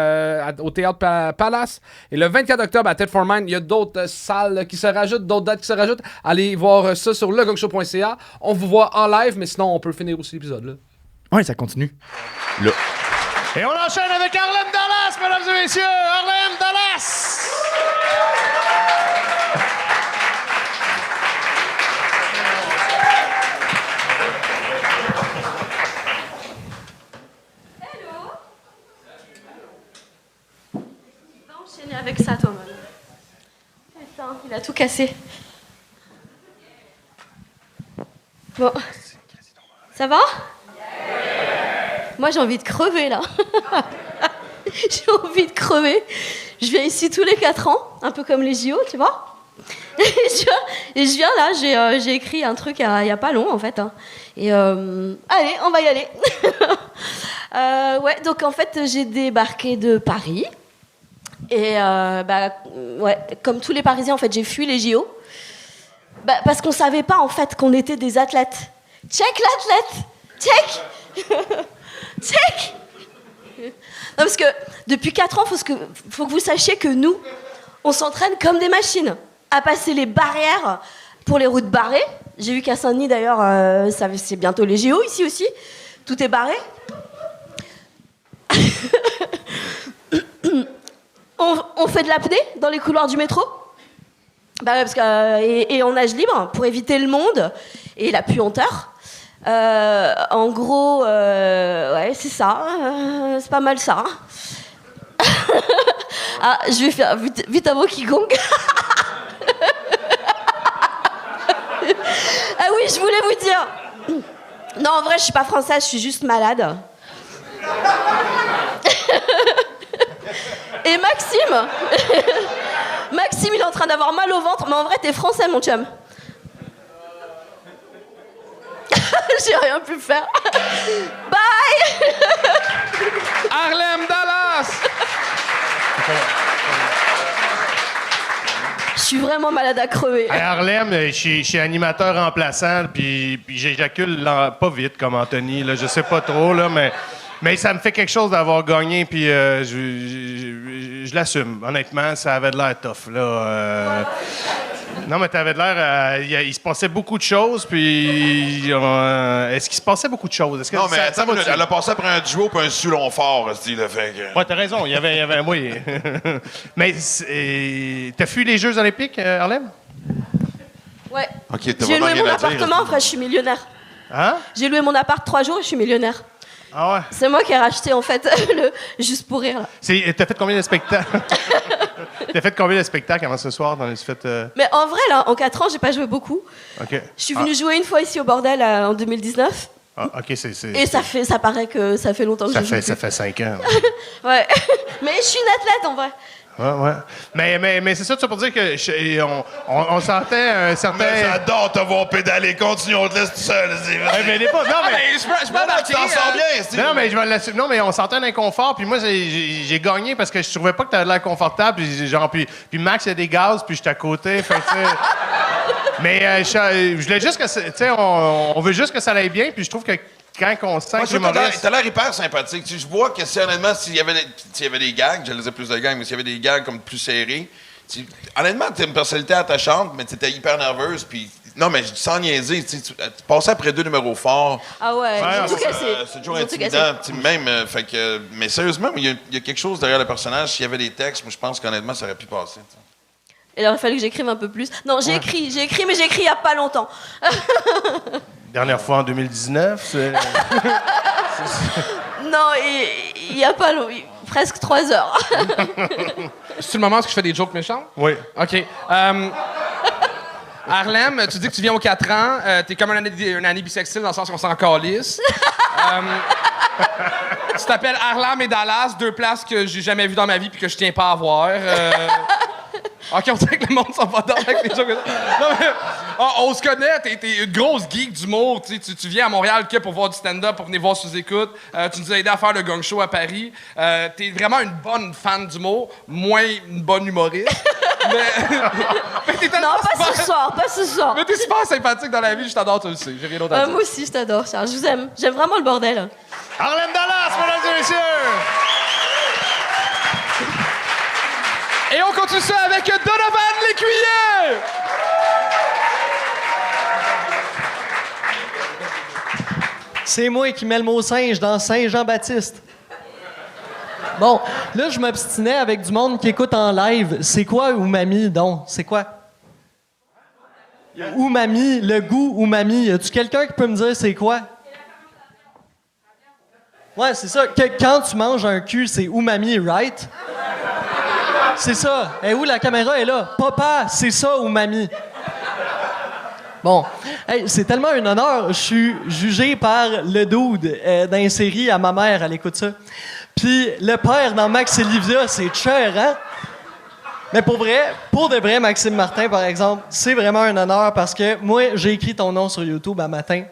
au Théâtre Palace. Et le 24 octobre, à Ted for Mine. Il y a d'autres salles qui se rajoutent, d'autres dates qui se rajoutent. Allez voir ça sur legangshow.ca. On vous voit en live, mais sinon, on peut finir aussi l'épisode, là. Ouais, ça continue. Là. Et on enchaîne avec Harlem Dallas, mesdames et messieurs! Harlem Dallas! Hello! Il va enchaîner avec ça, Thomas. Putain, il a tout cassé. Bon. Ça va? Moi, j'ai envie de crever, là. J'ai envie de crever. Je viens ici tous les 4 ans, un peu comme les JO, tu vois. Et je viens là, j'ai écrit un truc il y a pas long, en fait. Hein. Et allez, on va y aller. Ouais, donc en fait, j'ai débarqué de Paris. Et ouais, comme tous les Parisiens, en fait, j'ai fui les JO. Parce qu'on savait pas, en fait, qu'on était des athlètes. Check l'athlète! Check! Check! Non, parce que depuis 4 ans, faut que vous sachiez que nous, on s'entraîne comme des machines à passer les barrières pour les routes barrées. J'ai vu qu'à Saint-Denis, d'ailleurs, c'est bientôt les JO ici aussi. Tout est barré. On fait de l'apnée dans les couloirs du métro. Parce que, et on nage libre pour éviter le monde et la puanteur. En gros, ouais, c'est ça. C'est pas mal ça. Ah, je vais faire vite un mot qui gong. Ah oui, je voulais vous dire. Non, en vrai, je suis pas française, je suis juste malade. Et Maxime, il est en train d'avoir mal au ventre, mais en vrai, t'es français, mon chum. J'ai rien pu faire. Bye. Harlem Dallas. Je suis vraiment malade à crever. À Harlem, je suis animateur remplaçant, puis j'éjacule pas vite comme Anthony, là, je sais pas trop, là, mais ça me fait quelque chose d'avoir gagné, puis je l'assume. Honnêtement, ça avait de l'air tough, là. Non, mais t'avais de l'air... il se passait beaucoup de choses, puis... est-ce qu'il se passait beaucoup de choses? Est-ce que Non, mais ça attends, va-tu? elle a passé après un duo puis un Sulon fort, là, fait que... Ouais, t'as raison, il y avait oui. Mais t'as fui les Jeux olympiques, Harlem? Ouais. OK, t'as J'ai vraiment loué rien mon à dire. appartement, après je suis millionnaire. Hein? J'ai loué mon appart 3 jours et je suis millionnaire. Ah ouais? C'est moi qui ai racheté, en fait, juste pour rire. Là. T'as fait combien de spectacles? T'as fait combien de spectacles avant ce soir dans les fêtes? Mais en vrai, là, en 4 ans, j'ai pas joué beaucoup. OK. Je suis venue jouer une fois ici au bordel en 2019. Ah, OK, Et ça paraît que ça fait longtemps que je joue plus. Ça fait 5 ans. Ouais. Mais je suis une athlète, en vrai. Ouais. Mais c'est ça, tu pour dire que on sentait un certain... Mais j'adore te voir pédaler. Continue, on te laisse tout seul. mais il est pas... Non, mais... Je peux embarquer. Tu t'en sors bien, Steve. Non, mais je vais l'assumer. Non, mais on sentait un inconfort, puis moi, j'ai gagné parce que je trouvais pas que t'avais l'air confortable, puis Max, il y a des gaz, puis j'étais à côté, fait que, tu sais... Mais je voulais juste que... Tu sais, on veut juste que ça aille bien, puis je trouve que quand on sent que l'humoriste... T'as l'air hyper sympathique. Tu sais, je vois que si, honnêtement, s'il y avait des gags, je disais plus de gags, mais s'il y avait des gags comme plus serrés, honnêtement, t'as une personnalité attachante, mais t'étais hyper nerveuse, puis... Non, mais sans niaiser, tu passais après 2 numéros forts. Ah ouais, j'ai tout cassé. C'est toujours intimidant. Même, fait que... Mais sérieusement, il y a quelque chose derrière le personnage. S'il y avait des textes, moi, je pense qu'honnêtement, ça aurait pu passer. T'sais. Il aurait fallu que j'écrive un peu plus. Non, j'ai écrit, mais j'ai écrit il y a pas longtemps. Dernière fois en 2019, c'est... Non, il y a pas longtemps. Presque 3 heures. C'est le moment où je fais des jokes méchants? Oui. OK. Harlem, tu dis que tu viens aux 4 ans. T'es comme une année bisexuelle dans le sens qu'on s'en calisse. Tu t'appelles Harlem et Dallas, 2 places que j'ai jamais vues dans ma vie puis que je tiens pas à voir. OK, on dirait que le monde s'en va dans avec les jokes. Non, mais, on se connaît, t'es une grosse geek d'humour. Tu viens à Montréal que pour voir du stand-up, pour venir voir sous-écoute. Tu nous as aidé à faire le Gong Show à Paris. T'es vraiment une bonne fan d'humour, moins une bonne humoriste. mais t'es tellement Non, pas ce soir. Mais t'es super sympathique dans la vie, je t'adore, tu le sais. J'ai rien d'autre à dire. Moi aussi, je t'adore, Charles. Je vous aime. J'aime vraiment le bordel. Harlem Dallas, mesdames et messieurs! Et on continue ça avec Donovan L'Écuyer! C'est moi qui mets le mot singe dans Saint-Jean-Baptiste. Bon, là, je m'obstinais avec du monde qui écoute en live. C'est quoi umami, donc? C'est quoi? Umami, le goût umami. Y a-tu quelqu'un qui peut me dire c'est quoi? Ouais, c'est ça. Quand tu manges un cul, c'est umami, right? C'est ça. Et où la caméra est là? Papa, c'est ça umami. Bon, hey, c'est tellement un honneur. Je suis jugé par le dude dans une série à ma mère, elle écoute ça. Puis le père dans Max et Livia, c'est cher, hein? Mais pour de vrai, Maxime Martin, par exemple, c'est vraiment un honneur parce que moi, j'ai écrit ton nom sur YouTube un matin.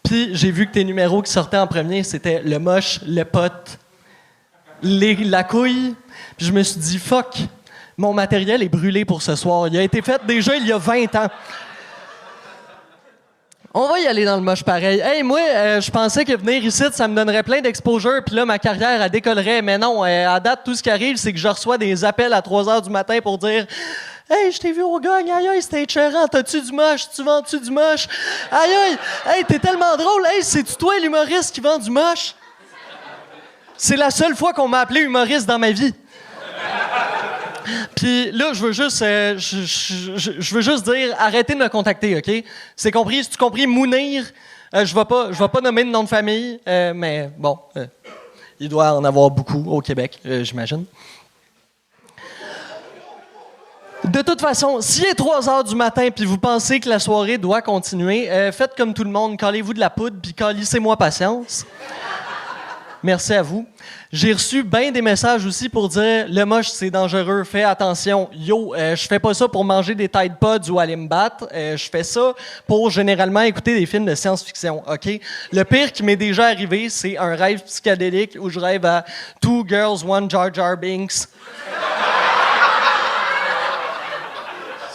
Puis j'ai vu que tes numéros qui sortaient en premier, c'était le moche, le pote, la couille. Puis je me suis dit, fuck, mon matériel est brûlé pour ce soir. Il a été fait déjà il y a 20 ans. On va y aller dans le moche pareil. Hey, moi, je pensais que venir ici, ça me donnerait plein d'exposure, puis là, ma carrière, elle décollerait. Mais non, à date, tout ce qui arrive, c'est que je reçois des appels à 3 h du matin pour dire « Hey, je t'ai vu au gang, aïe, aïe, c'était écœurant, t'as-tu du moche? Tu vends-tu du moche? Aïe, aïe, hey, t'es tellement drôle, hey, c'est-tu toi l'humoriste qui vend du moche? » C'est la seule fois qu'on m'a appelé humoriste dans ma vie. Puis là, je veux juste dire, arrêtez de me contacter, OK? C'est compris? C'est-tu compris? Mounir, je vais pas nommer de nom de famille, mais bon, il doit en avoir beaucoup au Québec, j'imagine. De toute façon, s'il est 3 h du matin puis vous pensez que la soirée doit continuer, faites comme tout le monde, calez-vous de la poudre puis calissez-moi patience. Merci à vous. J'ai reçu bien des messages aussi pour dire « Le moche, c'est dangereux, fais attention. Yo, je fais pas ça pour manger des Tide Pods ou aller me battre. Je fais ça pour généralement écouter des films de science-fiction, OK? Le pire qui m'est déjà arrivé, c'est un rêve psychédélique où je rêve à « Two girls, one Jar Jar Binks ».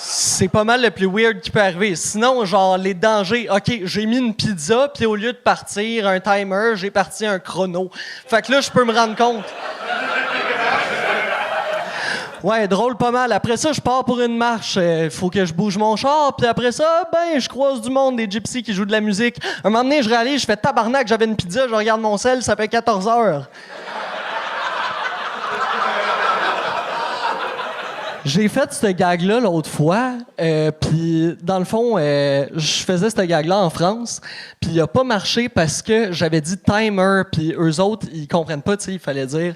C'est pas mal le plus weird qui peut arriver. Sinon, genre, les dangers. OK, j'ai mis une pizza, puis au lieu de partir un timer, j'ai parti un chrono. Fait que là, je peux me rendre compte. Ouais, drôle pas mal. Après ça, je pars pour une marche. Faut que je bouge mon char. Puis après ça, je croise du monde, des gypsies qui jouent de la musique. Un moment donné, je réalise, je fais tabarnak, j'avais une pizza, je regarde mon sel, ça fait 14 heures. J'ai fait ce gag-là l'autre fois, puis dans le fond, je faisais ce gag-là en France, puis il a pas marché parce que j'avais dit timer, puis eux autres, ils comprennent pas, tu sais, il fallait dire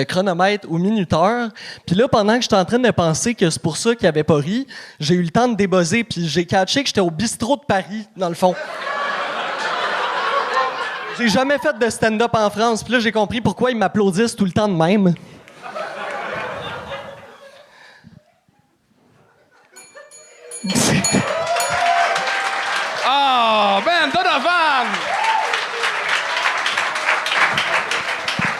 chronomètre ou minuteur. Puis là, pendant que j'étais en train de penser que c'est pour ça qu'ils avaient pas ri, j'ai eu le temps de débuzzer, puis j'ai catché que j'étais au bistrot de Paris, dans le fond. J'ai jamais fait de stand-up en France, puis là, j'ai compris pourquoi ils m'applaudissent tout le temps de même. Oh, Ben Donovan!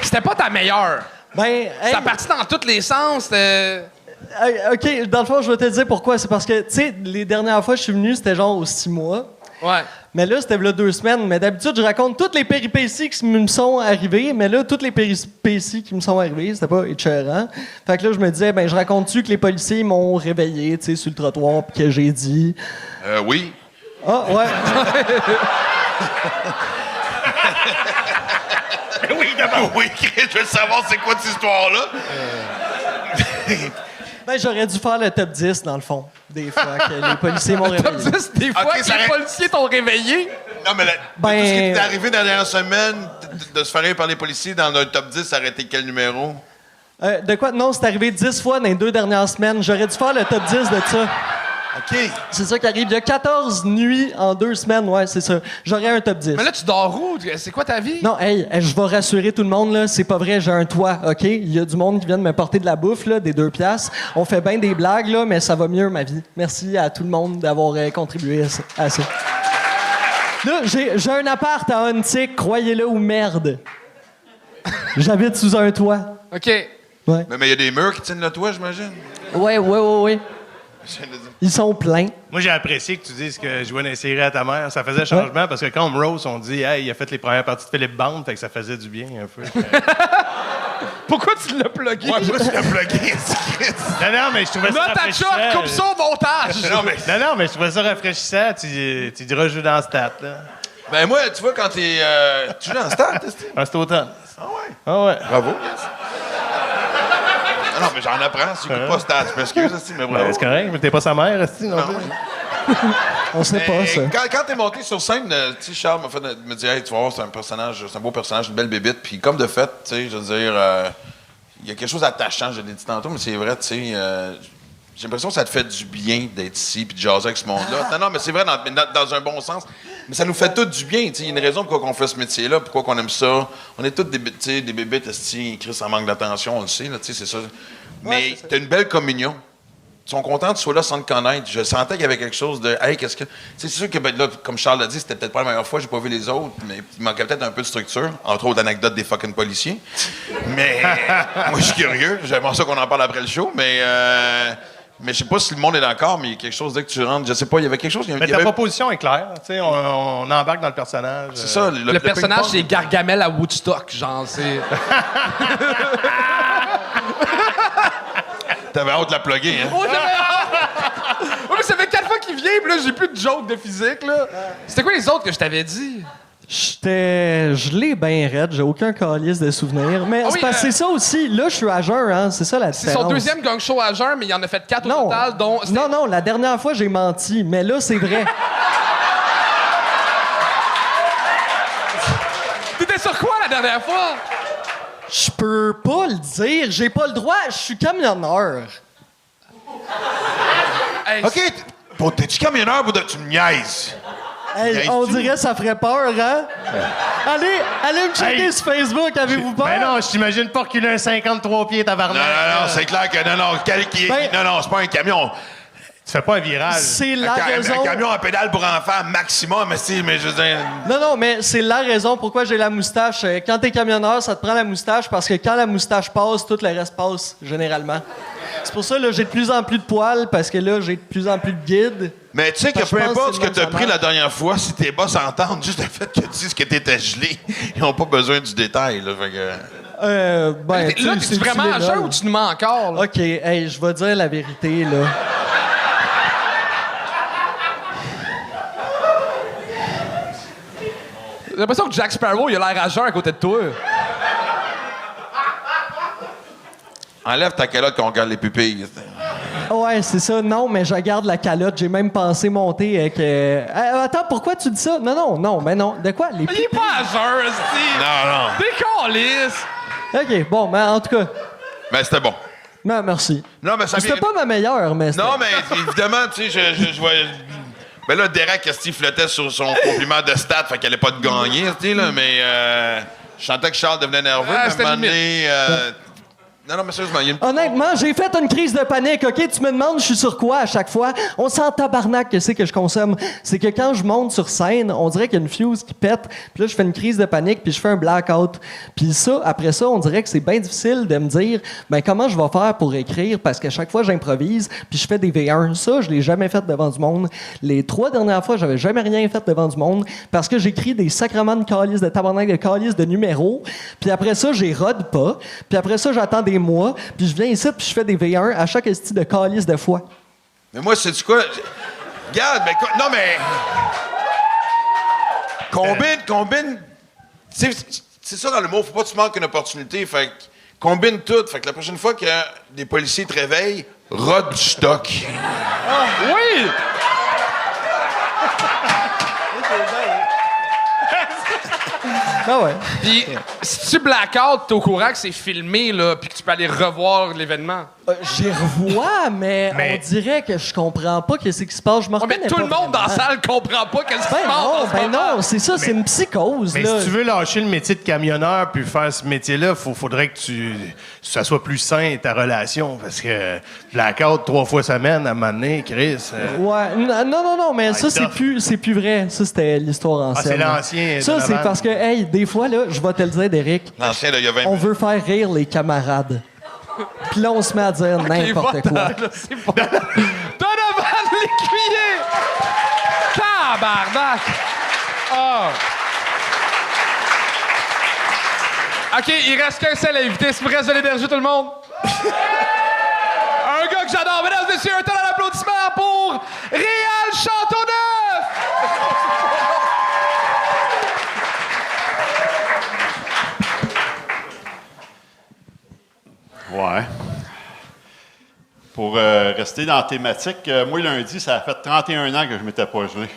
C'était pas ta meilleure. Ça partit dans tous les sens. OK, dans le fond, je vais te dire pourquoi. C'est parce que, tu sais, les dernières fois que je suis venu, c'était genre aux 6 mois. Ouais. Mais là, c'était là 2 semaines. Mais d'habitude, je raconte toutes les péripéties qui me sont arrivées. Mais là, toutes les péripéties qui me sont arrivées, c'était pas écœurant. Fait que là, je me disais, je raconte-tu que les policiers m'ont réveillé, tu sais, sur le trottoir, puis que j'ai dit... Oui. Ah, ouais. Oui, d'abord. Oui, je veux savoir c'est quoi cette histoire-là. J'aurais dû faire le top 10, dans le fond, des fois que les policiers m'ont réveillé. Le top 10 des fois que les policiers t'ont réveillé? Non, mais tout ce qui t'est arrivé dans la dernière semaine, de se faire rire par les policiers dans un top 10, ça aurait été quel numéro? De quoi? Non, c'est arrivé 10 fois dans les 2 dernières semaines. J'aurais dû faire le top 10 de ça. OK. C'est ça qui arrive. Il y a 14 nuits en 2 semaines, ouais, c'est ça. J'aurais un top 10. Mais là, tu dors où? C'est quoi ta vie? Non, je vais rassurer tout le monde, là. C'est pas vrai, j'ai un toit, OK? Il y a du monde qui vient de me porter de la bouffe, là, des 2 piastres. On fait bien des blagues, là, mais ça va mieux, ma vie. Merci à tout le monde d'avoir contribué à ça. Là, j'ai un appart à Huntsic, croyez-le ou merde. J'habite sous un toit. OK. Ouais. Mais il y a des murs qui tiennent le toit, j'imagine? Ouais. Ils sont pleins. Moi, j'ai apprécié que tu dises que je jouais dans les séries à ta mère. Ça faisait changement parce que quand on me rose, on dit « Hey, il a fait les premières parties de Philippe Bande », fait que ça faisait du bien un peu. Pourquoi tu l'as plugué? Ouais, moi, tu l'as plugué. Non, mais je trouvais ça rafraîchissant. Note à choc, coupe ça au montage! Non, mais je trouvais ça rafraîchissant. Tu diras « Je joue dans Stat », là. Ben moi, tu vois, quand t'es... tu joues dans Stat, c'est automne. Ah ouais? Bravo. Non, mais j'en apprends. Si tu n'écoutes pas Stat, je m'excuse, mais bravo. C'est correct, mais t'es pas sa mère, Esti, non plus. On sait pas, ça. Quand t'es monté sur scène, tu sais, Charles me dit « Hey, tu vas voir, c'est un beau personnage, une belle bébite. » Puis comme de fait, tu sais, je veux dire, il y a quelque chose d'attachant, je l'ai dit tantôt, mais c'est vrai, tu sais, j'ai l'impression que ça te fait du bien d'être ici puis de jaser avec ce monde-là. Non, mais c'est vrai dans un bon sens. Mais ça nous fait tout du bien. Il y a une raison pourquoi on fait ce métier-là, pourquoi on aime ça. On est tous des bébites, Chris, ça manque d'attention, on le sait, c'est ça. Mais t'as une belle communion. Ils sont contents que tu sois là sans te connaître. Je sentais qu'il y avait quelque chose de « Hey, qu'est-ce que... » C'est sûr que, là, comme Charles l'a dit, c'était peut-être pas la meilleure fois, j'ai pas vu les autres, mais il manquait peut-être un peu de structure, entre autres d'anecdotes des fucking policiers. Mais moi, je suis curieux. J'aimerais ça qu'on en parle après le show, mais je sais pas si le monde est d'accord, mais il y a quelque chose dès que tu rentres. Je sais pas, il y avait quelque chose... Mais ta proposition est claire. On embarque dans le personnage. C'est ça. Le personnage, c'est Gargamel à Woodstock, genre, c'est... T'avais hâte de la plugger, hein? Oh, j'avais hâte! Ouais, mais ça fait 4 fois qu'il vient, puis là, j'ai plus de joke de physique, là. C'était quoi les autres que je t'avais dit? J'étais gelé bien raide, j'ai aucun calice de souvenirs. Mais c'est ça aussi, là, je suis à jeun, hein, c'est ça la différence. C'est son 2e gang show à jeun, mais il en a fait 4 au total, dont... Non, la dernière fois, j'ai menti, mais là, c'est vrai. T'étais sur quoi la dernière fois? Je peux pas le dire, j'ai pas le droit, je suis camionneur. Hey, OK, t'es-tu camionneur ou tu me niaises? Hey, on dirait que ça ferait peur, hein? Allez me checker sur Facebook, avez-vous peur? Ben non, je t'imagine pas reculer un 53 pieds, tabarnak. Non, c'est clair que non, c'est pas un camion. Tu fais pas un virage. C'est la raison... Un camion à pédale pour enfants, maximum, mais je veux dire... Non, mais c'est la raison pourquoi j'ai la moustache. Quand t'es camionneur, ça te prend la moustache parce que quand la moustache passe, tout le reste passe, généralement. C'est pour ça, là, j'ai de plus en plus de poils parce que là, j'ai de plus en plus de guides. Mais tu sais que peu importe ce que t'as pris la dernière fois, si tes boss entendent juste le fait que tu dises que t'étais gelé, ils ont pas besoin du détail, là, fait que... Là, t'es-tu vraiment à jeun ou tu nous mens encore, là? OK, hey, je vais dire la vérité, là. J'ai l'impression que Jack Sparrow, il a l'air à jeun à côté de toi. Enlève ta calotte qu'on regarde les pupilles. Ouais, c'est ça. Non, mais je regarde la calotte. J'ai même pensé monter avec... attends, pourquoi tu dis ça? Non, mais non. De quoi? Les Il est pas à jeun, Non. Décalisse! OK, bon, mais en tout cas... Mais c'était bon. Non, merci. Non, mais ça C'était pas ma meilleure, mais... Non, mais évidemment, tu sais, je vois... Ben là, Derek, il flottait sur son compliment de stats, fait qu'elle allait pas de gagner, tu sais, là, mais je sentais que Charles devenait nerveux. Ah, à un c'était moment limite. donné, non, mais sérieusement, il y a une... Honnêtement, j'ai fait une crise de panique, OK? Tu me demandes, je suis sur quoi à chaque fois? On sent tabarnak que c'est que je consomme. C'est que quand je monte sur scène, on dirait qu'il y a une fuse qui pète, puis là, je fais une crise de panique, puis je fais un blackout. Puis ça, après ça, on dirait que c'est bien difficile de me dire, ben comment je vais faire pour écrire, parce qu'à chaque fois, j'improvise, puis je fais des V1. Ça, je l'ai jamais fait devant du monde. Les 3 dernières fois, j'avais jamais rien fait devant du monde, parce que j'écris des sacrements de calices, de tabarnak, de calices, de numéros, puis après ça, j'y rode pas, puis après ça, j'attends des mois, puis je viens ici, puis je fais des V1 à chaque style de calice de fois. Mais moi, c'est du quoi? Regarde, mais... Non, mais... Combine... C'est ça dans le mot, faut pas que tu manques une opportunité, fait que combine tout. Fait que la prochaine fois que des policiers te réveillent, rode du stock. Oui! Ah ouais. Puis, si tu blackout, t'es au courant que c'est filmé, là, puis que tu peux aller revoir l'événement. J'y revois, mais on dirait que je comprends pas qu'est-ce qui se passe. Je me reconnais Mais tout le pas monde dans la vraiment. salle comprend pas qu'est-ce qui se passe. Non, c'est ça, c'est une psychose, Mais là. si tu veux lâcher le métier de camionneur puis faire ce métier-là, faudrait que ça soit plus sain, ta relation. Parce que blackout 3 fois semaine, à un moment donné, Chris... Ouais, non, mais ça, tough. c'est plus vrai. Ça, c'était l'histoire ancienne. c'est l'ancien. Ça, c'est Donovan. parce que, hey, des fois, là, je vais te le dire, Derek, L'ancien, là, il y a 20 on minutes. veut faire rire les camarades. Puis là, on se met à dire n'importe quoi. Là, c'est bon. Donovan l'écuyer! Tabarnak! Ah! OK, il reste qu'un seul invité. Est-ce qu'il me reste de l'énergie, tout le monde? Un gars que j'adore. Mesdames et messieurs, un temps d'applaudissement pour Réal Châteauneuf! Ouais. Pour rester dans la thématique, moi, lundi, ça a fait 31 ans que je m'étais pas gelé.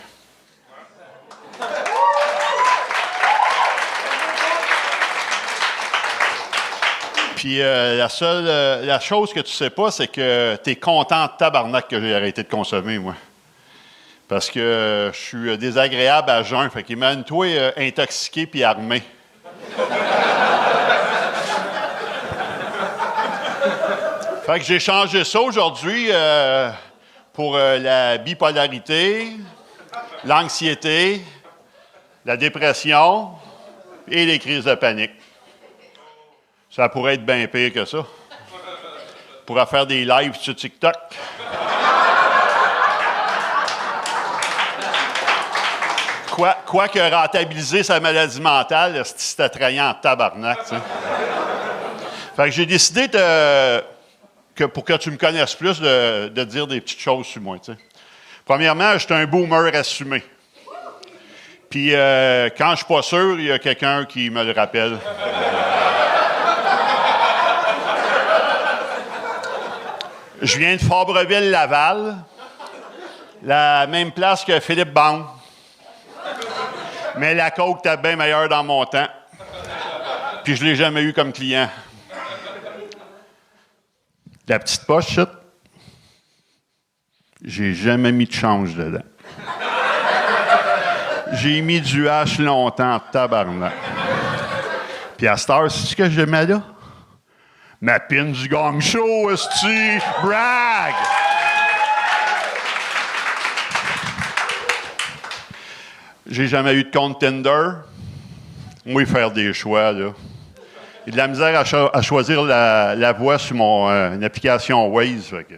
Puis la chose que tu sais pas, c'est que t'es content de tabarnak que j'ai arrêté de consommer, moi. Parce que je suis désagréable à jeun. Fait qu'imagine-toi intoxiqué puis armé. Fait que j'ai changé ça aujourd'hui pour la bipolarité, l'anxiété, la dépression et les crises de panique. Ça pourrait être bien pire que ça. On pourrait faire des lives sur TikTok. Quoique rentabiliser sa maladie mentale, c'est attrayant en tabarnak, tu sais. Fait que j'ai décidé pour que tu me connaisses plus, de dire des petites choses sur moi, tu sais. Premièrement, je suis un boomer assumé. Puis quand je suis pas sûr, il y a quelqu'un qui me le rappelle. Je viens de Fabreville-Laval, la même place que Philippe Bond. Mais la coke était bien meilleure dans mon temps. Puis je l'ai jamais eu comme client. La petite poche, j'ai jamais mis de change dedans. J'ai mis du H longtemps, tabarnak. Puis à cette heure, c'est-tu que j'aimais là? Ma pin du Gang Show, esti! Brag! J'ai jamais eu de compte Tinder. Moi, faire des choix, là. J'ai de la misère à choisir la voie sur mon une application Waze. Fait que...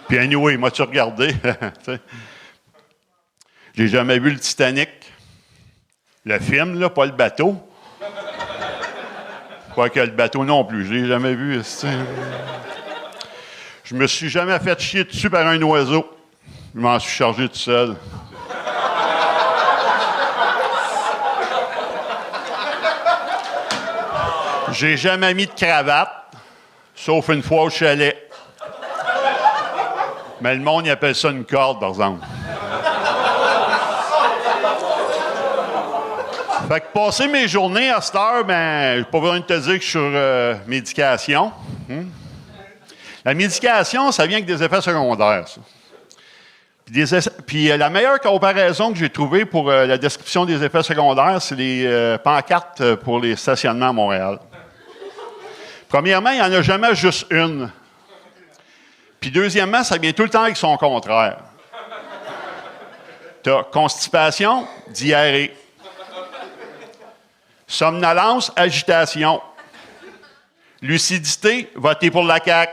Puis anyway, m'as-tu regardé? J'ai jamais vu le Titanic. Le film, là, pas le bateau. Quoique le bateau non plus, je l'ai jamais vu. Je me suis jamais fait chier dessus par un oiseau. Je m'en suis chargé tout seul. J'ai jamais mis de cravate, sauf une fois au chalet. Mais le monde, il appelle ça une corde, par exemple. Fait que passer mes journées à cette heure, ben, j'ai pas besoin de te dire que je suis sur médication. La médication, ça vient avec des effets secondaires, ça. Puis la meilleure comparaison que j'ai trouvée pour la description des effets secondaires, c'est les pancartes pour les stationnements à Montréal. Premièrement, il n'y en a jamais juste une. Puis deuxièmement, ça vient tout le temps avec son contraire. Tu as constipation, diarrhée. Somnolence, agitation. Lucidité, voter pour la CAQ.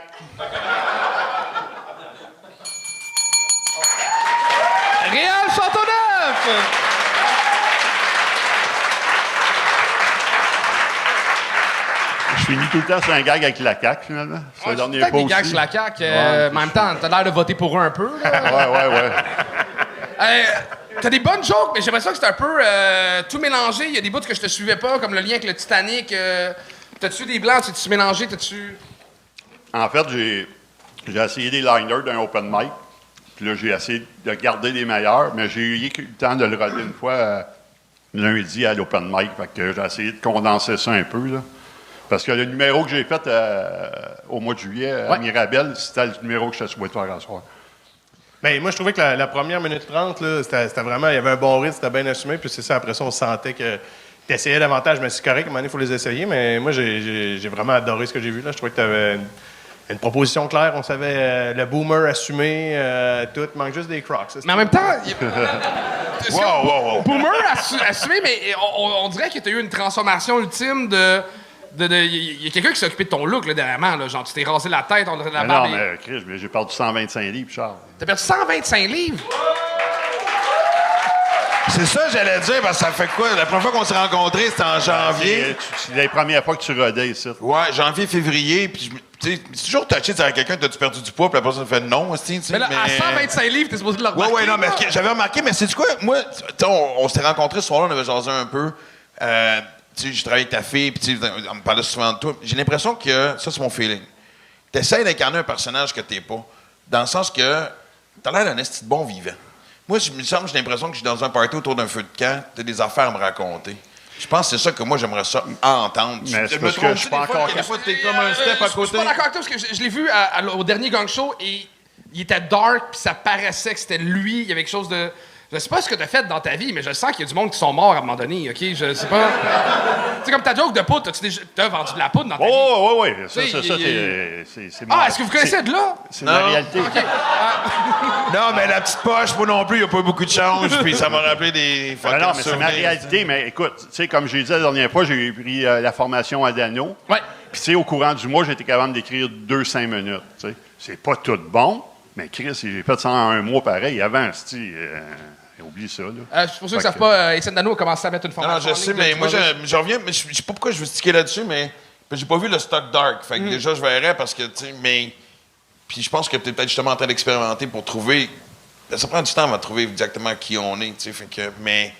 Réal Châteauneuf! Je finis tout le temps sur un gag avec la CAQ, finalement. C'est le dernier Peut-être pas des gags aussi. sur la CAQ. En même temps, t'as l'air de voter pour eux un peu. Là. Ouais. T'as des bonnes jokes, mais j'ai l'impression que c'est un peu tout mélangé. Il y a des bouts que je te suivais pas, comme le lien avec le Titanic. T'as-tu des blancs? T'as-tu mélangé? T'as-tu... En fait, j'ai essayé des liners d'un open mic. Puis là, j'ai essayé de garder les meilleurs, mais j'ai eu le temps de le roder une fois lundi à l'open mic. Fait que j'ai essayé de condenser ça un peu, là. Parce que le numéro que j'ai fait au mois de juillet à Mirabel, c'était le numéro que je te souhaite faire à soir. Ben, moi, je trouvais que la première minute 30, là, c'était vraiment... Il y avait un bon rythme, c'était bien assumé. Puis c'est ça, après ça, on sentait que tu essayais davantage. Mais c'est correct, à un moment donné, il faut les essayer. Mais moi, j'ai vraiment adoré ce que j'ai vu. Là. Je trouvais que tu avais une proposition claire. On savait le boomer assumé, tout. Il manque juste des crocs. Mais en même temps... Wow. Boomer assumé, mais on dirait que tu as eu une transformation ultime de... Il y a quelqu'un qui s'est occupé de ton look là, dernièrement. Là, genre, tu t'es rasé la tête, on a la barbe. Non, mais Chris, j'ai perdu 125 livres, Charles. T'as perdu 125 livres? C'est ça, j'allais dire, parce que ça fait quoi? La première fois qu'on s'est rencontrés, c'était en janvier. C'est la première fois que tu rodais ici. Ouais, janvier, février, puis tu sais, c'est toujours touché de dire à quelqu'un, t'as-tu perdu du poids, puis la personne fait non, aussi, tu sais. Mais là, à 125 livres, t'es supposé de le remarquer. Ouais, non, mais j'avais remarqué, mais c'est du quoi? Moi, on s'était rencontrés ce soir-là, on avait jasé un peu. Tu sais, j'ai travaillé avec ta fille, puis on me parlait souvent de toi. J'ai l'impression que, ça, c'est mon feeling. T'essayes d'incarner un personnage que t'es pas. Dans le sens que t'as l'air d'un esti de bon vivant. Moi, j'ai l'impression que je suis dans un party autour d'un feu de camp, t'as des affaires à me raconter. Je pense que c'est ça que moi, j'aimerais ça entendre. Mais c'est parce que je suis pas encore... Des fois, t'es comme un step à côté. Je suis pas d'accord avec toi, parce que je l'ai vu au dernier Gang Show, et il était dark, puis ça paraissait que c'était lui. Il y avait quelque chose de... Je sais pas ce que t'as fait dans ta vie, mais je sens qu'il y a du monde qui sont morts à un moment donné, OK? Je sais pas... Tu sais, comme ta joke de poudre, t'as vendu de la poudre dans ta vie? Oui. Ça, c'est est-ce que vous connaissez de là? C'est la réalité. OK. Non, mais la petite poche, moi non plus, il n'y a pas beaucoup de change, puis ça m'a rappelé des... Non, mais c'est ma réalité, mais écoute, tu sais, comme j'ai dit la dernière fois, j'ai pris la formation à Dano. Ouais. Puis, tu sais, au courant du mois, j'ai été capable d'écrire 2-5 minutes, tu sais. C'est pas tout bon, mais Chris, j'ai fait ça en un mois pareil. Avant, oublie ça, là. C'est pour ceux qui ne savent pas, Étienne Dano a commencé à mettre une formation. Non, je sais, mais moi, je reviens, mais je sais pas pourquoi je veux sticker là-dessus, mais j'ai pas vu le stock dark. Fait que déjà, je verrais parce que, tu sais, mais. Puis je pense que tu es peut-être justement en train d'expérimenter pour trouver. Ça prend du temps à trouver exactement qui on est, tu sais. Fait que. Mais.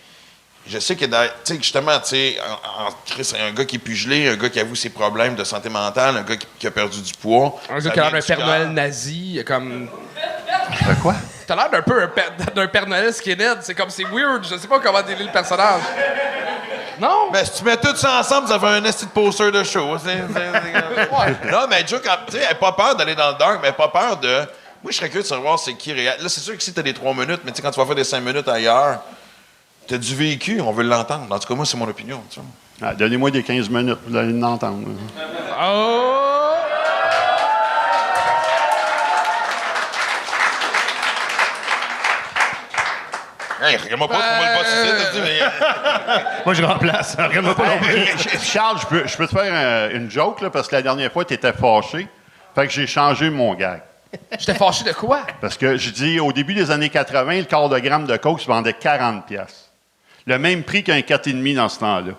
Je sais que, tu sais, justement, tu sais, un gars qui est plus gelé, un gars qui avoue ses problèmes de santé mentale, un gars qui a perdu du poids. Un gars qui a l'air d'un Père Noël nazi, comme. Quoi? T'as l'air d'un peu d'un Père Noël skinhead. C'est comme, c'est weird. Je sais pas comment délire le personnage. Non? Mais si tu mets tout ça ensemble, ça fait un esti de poster de show. Non, mais Joe, tu sais, elle n'a pas peur d'aller dans le dark, mais elle n'a pas peur de. Moi, je serais curieux de savoir c'est qui réel. Là, c'est sûr que si t'as des 3 minutes, mais tu sais, quand tu vas faire des 5 minutes ailleurs, T'as du vécu, on veut l'entendre. En tout cas, moi, c'est mon opinion, tu vois. Ah, donnez-moi des 15 minutes, vous allez l'entendre. Oh! Hey, regarde-moi pas, on va le bosser, mais... Moi, je remplace. Regarde-moi pas non plus. Charles, je peux te faire une joke, là, parce que la dernière fois, tu étais fâché. Fait que j'ai changé mon gag. J'étais fâché de quoi? Parce que je dis, au début des années 80, le quart de gramme de coke se vendait 40$. Le même prix qu'un 4,5 dans ce temps-là.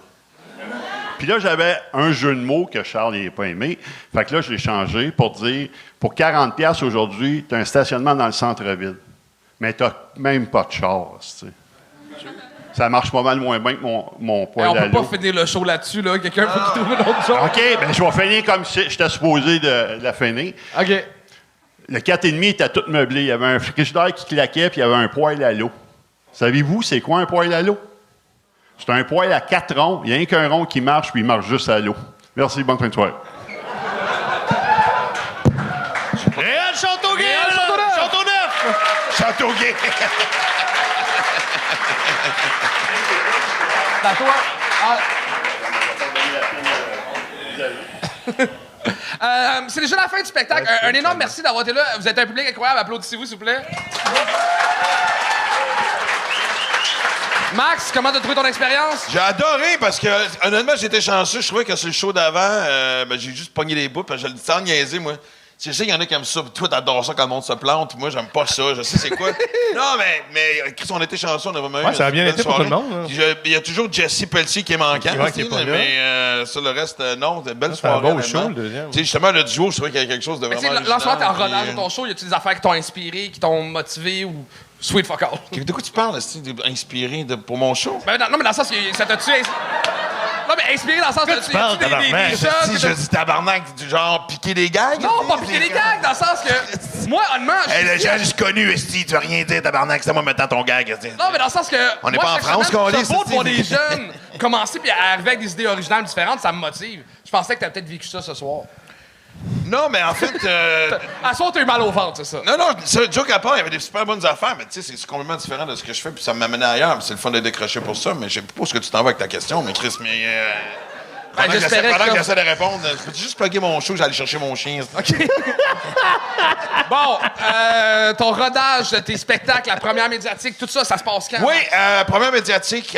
Puis là, j'avais un jeu de mots que Charles n'a pas aimé. Fait que là, je l'ai changé pour dire, pour 40$ aujourd'hui, tu as un stationnement dans le centre-ville. Mais tu n'as même pas de char, tu sais. Ça marche pas mal moins bien que mon poil à On peut l'eau. pas finir le show là-dessus, là. Quelqu'un faut trouver une autre chose. OK, ben je vais finir comme si j'étais supposé de la finir. OK. Le 4,5 était tout meublé. Il y avait un frigidaire qui claquait, puis il y avait un poêle à l'eau. Savez-vous, c'est quoi un poêle à l'eau? C'est un poêle à 4 ronds. Il n'y a rien qu'un rond qui marche, puis il marche juste à l'eau. Merci, bonne fin de soirée. Réal Châteauguay! Châteauneuf! Châteauguay! C'est à toi. C'est déjà la fin du spectacle. Un énorme merci d'avoir été là. Vous êtes un public incroyable. Applaudissez-vous, s'il vous plaît. Max, comment t'as trouvé ton expérience? J'ai adoré parce que, honnêtement, j'étais chanceux. Je trouvais que sur le show d'avant, j'ai juste pogné les bouts parce que je le sens niaiser, moi. Je sais qu'il y en a qui aiment ça. Toi, t'adores ça quand le monde se plante. Moi, j'aime pas ça. Je sais c'est quoi. Non, mais Chris, on était chanceux. On a vraiment eu Ça a bien une été belle pour tout le soirée. monde. Puis il y a toujours Jesse Pelletier qui est manquant. Qui est pas là. Mais sur le reste, non. C'était une belle C'est un soirée. beau honnêtement. show, le deuxième. Tu sais, justement, le duo, je trouvais qu'il y avait quelque chose de Mais vraiment tu sais, là, en ce moment, t'es en original, rodage de puis, ton show. Y a-tu des affaires qui t'ont inspiré, qui t'ont motivé ou sweet fuck all? De quoi tu parles, inspiré pour mon show? Ben, non, mais dans le sens que ça t'a-tu... Non, mais inspiré dans le sens que tu parles, tabarnak? des jeunes... Si je dis tabarnak, du genre piquer des gags? Non, pas piquer des gags, dans le sens que... Moi, honnêtement... Hey, le jeune, je suis connu, esti, tu vas rien dire, tabarnak, c'est moi maintenant ton gag. Esti. Non, mais dans le sens que... On n'est moi, pas en chaque France, semaine, qu'on je lit, vote pour c'est- des jeunes commencer puis arriver avec des idées originales différentes, ça me motive. Je pensais que t'avais peut-être vécu ça ce soir. Non, mais en fait... À soir, t'as eu mal au ventre, c'est ça. Non, ça, joke à part, il y avait des super bonnes affaires, mais tu sais, c'est complètement différent de ce que je fais, puis ça m'amenait ailleurs, puis c'est le fun de décrocher pour ça, mais je sais pas où ce que tu t'en vas avec ta question, mais Chris, mais... Pendant que j'essaie de répondre, peux-tu juste plugger mon show, j'allais chercher mon chien. OK. Bon, ton rodage, tes spectacles, la première médiatique, tout ça, ça se passe quand? Oui, première médiatique,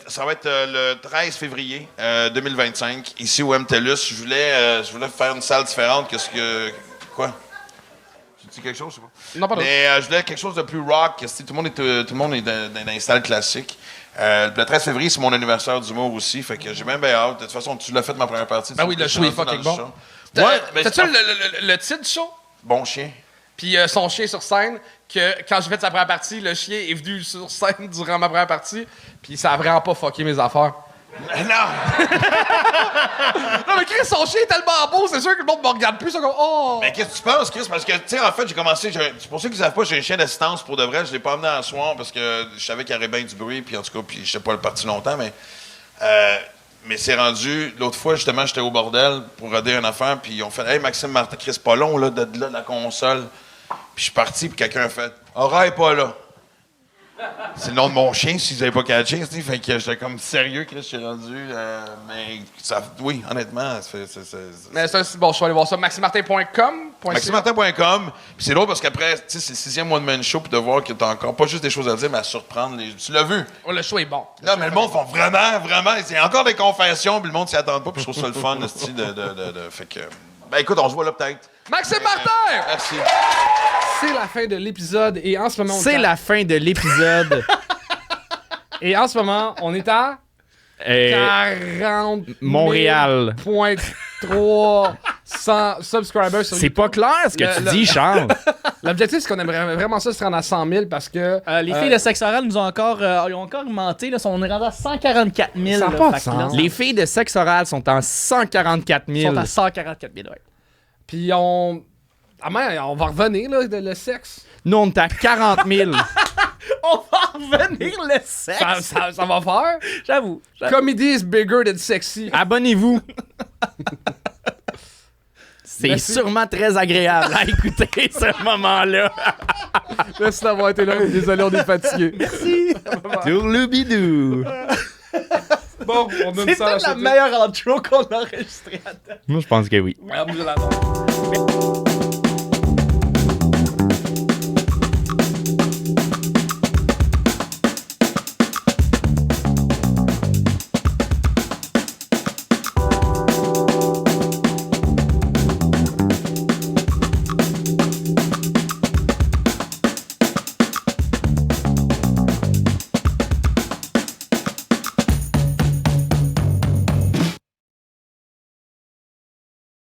ça va être le 13 février 2025, ici au MTLUS. Je voulais faire une salle différente que ce que... Quoi? Tu dis quelque chose, je sais pas? Non, pardon. Mais je voulais quelque chose de plus rock. Tout le monde est dans les salles classiques. Le 13 février, c'est mon anniversaire d'humour aussi, fait que j'ai même bien hâte. De toute façon, tu l'as fait de ma première partie. Ben oui, le show est fucking bon. Ouais, mais T'as-tu le titre du show? Bon chien. Puis son chien sur scène, que quand j'ai fait sa première partie, le chien est venu sur scène durant ma première partie, puis ça a vraiment pas fucké mes affaires. Non! Non, mais Chris, son chien est tellement beau, c'est sûr que le monde me regarde plus, c'est comme « Oh! » Mais qu'est-ce que tu penses, Chris? Parce que, tu sais, en fait, j'ai commencé... C'est pour ceux qui ne savent pas, j'ai un chien d'assistance pour de vrai. Je l'ai pas amené en soir parce que je savais qu'il y aurait bien du bruit, puis en tout cas, puis je sais pas le parti longtemps, mais c'est rendu... L'autre fois, justement, j'étais au bordel pour roder une affaire, puis ils ont fait « Hey, Maxime Martin, Chris, pas long, là, de la console. » Puis je suis parti, puis quelqu'un a fait « Aura est pas là. » C'est le nom de mon chien, si vous n'avez pas catché. Fait que j'étais comme sérieux, Chris, je suis rendu. Mais ça, oui, honnêtement, Mais c'est bon, je vais aller voir ça. maximartin.com. MaxiMartin.com. Puis c'est drôle parce qu'après, tu sais, c'est le 6e one-man show, puis de voir que t'as encore pas juste des choses à dire, mais à surprendre les. Tu l'as vu? Oh, le show est bon. Non, mais le monde font vraiment. Il y a encore des confessions, puis le monde s'y attend pas, puis je trouve ça le fun, de fait que. Ben écoute, on se voit là peut-être. Maxime Martin! Merci. C'est la fin de l'épisode et en ce moment... C'est la fin de l'épisode. Et en ce moment, on est à... 40 Montréal. 300 subscribers sur C'est pas clair ce que tu dis, Charles. L'objectif, c'est qu'on aimerait vraiment ça se rendre à 100 000 parce que... Les filles de sexe oral nous ont encore, ils ont encore augmenté. Là, on est rendu à 144 000. Ça a là, pas de fait que là, sens. Les filles de sexe oral sont en 144 ils 000. sont à 144 000, ouais. Puis on... Ah man, on va revenir, là, le sexe. Nous, on est à 40 000. On va revenir le sexe. Ça va faire. J'avoue. Comedy is bigger than sexy. Abonnez-vous. C'est Merci. sûrement très agréable à écouter ce moment-là. Merci d'avoir été là. Désolé, on est fatigué. Merci. Tourloubidou. Bon, on donne C'est ça à la meilleure intro qu'on a enregistrée à date. Moi, je pense que oui. Ouais, moi, je l'adore.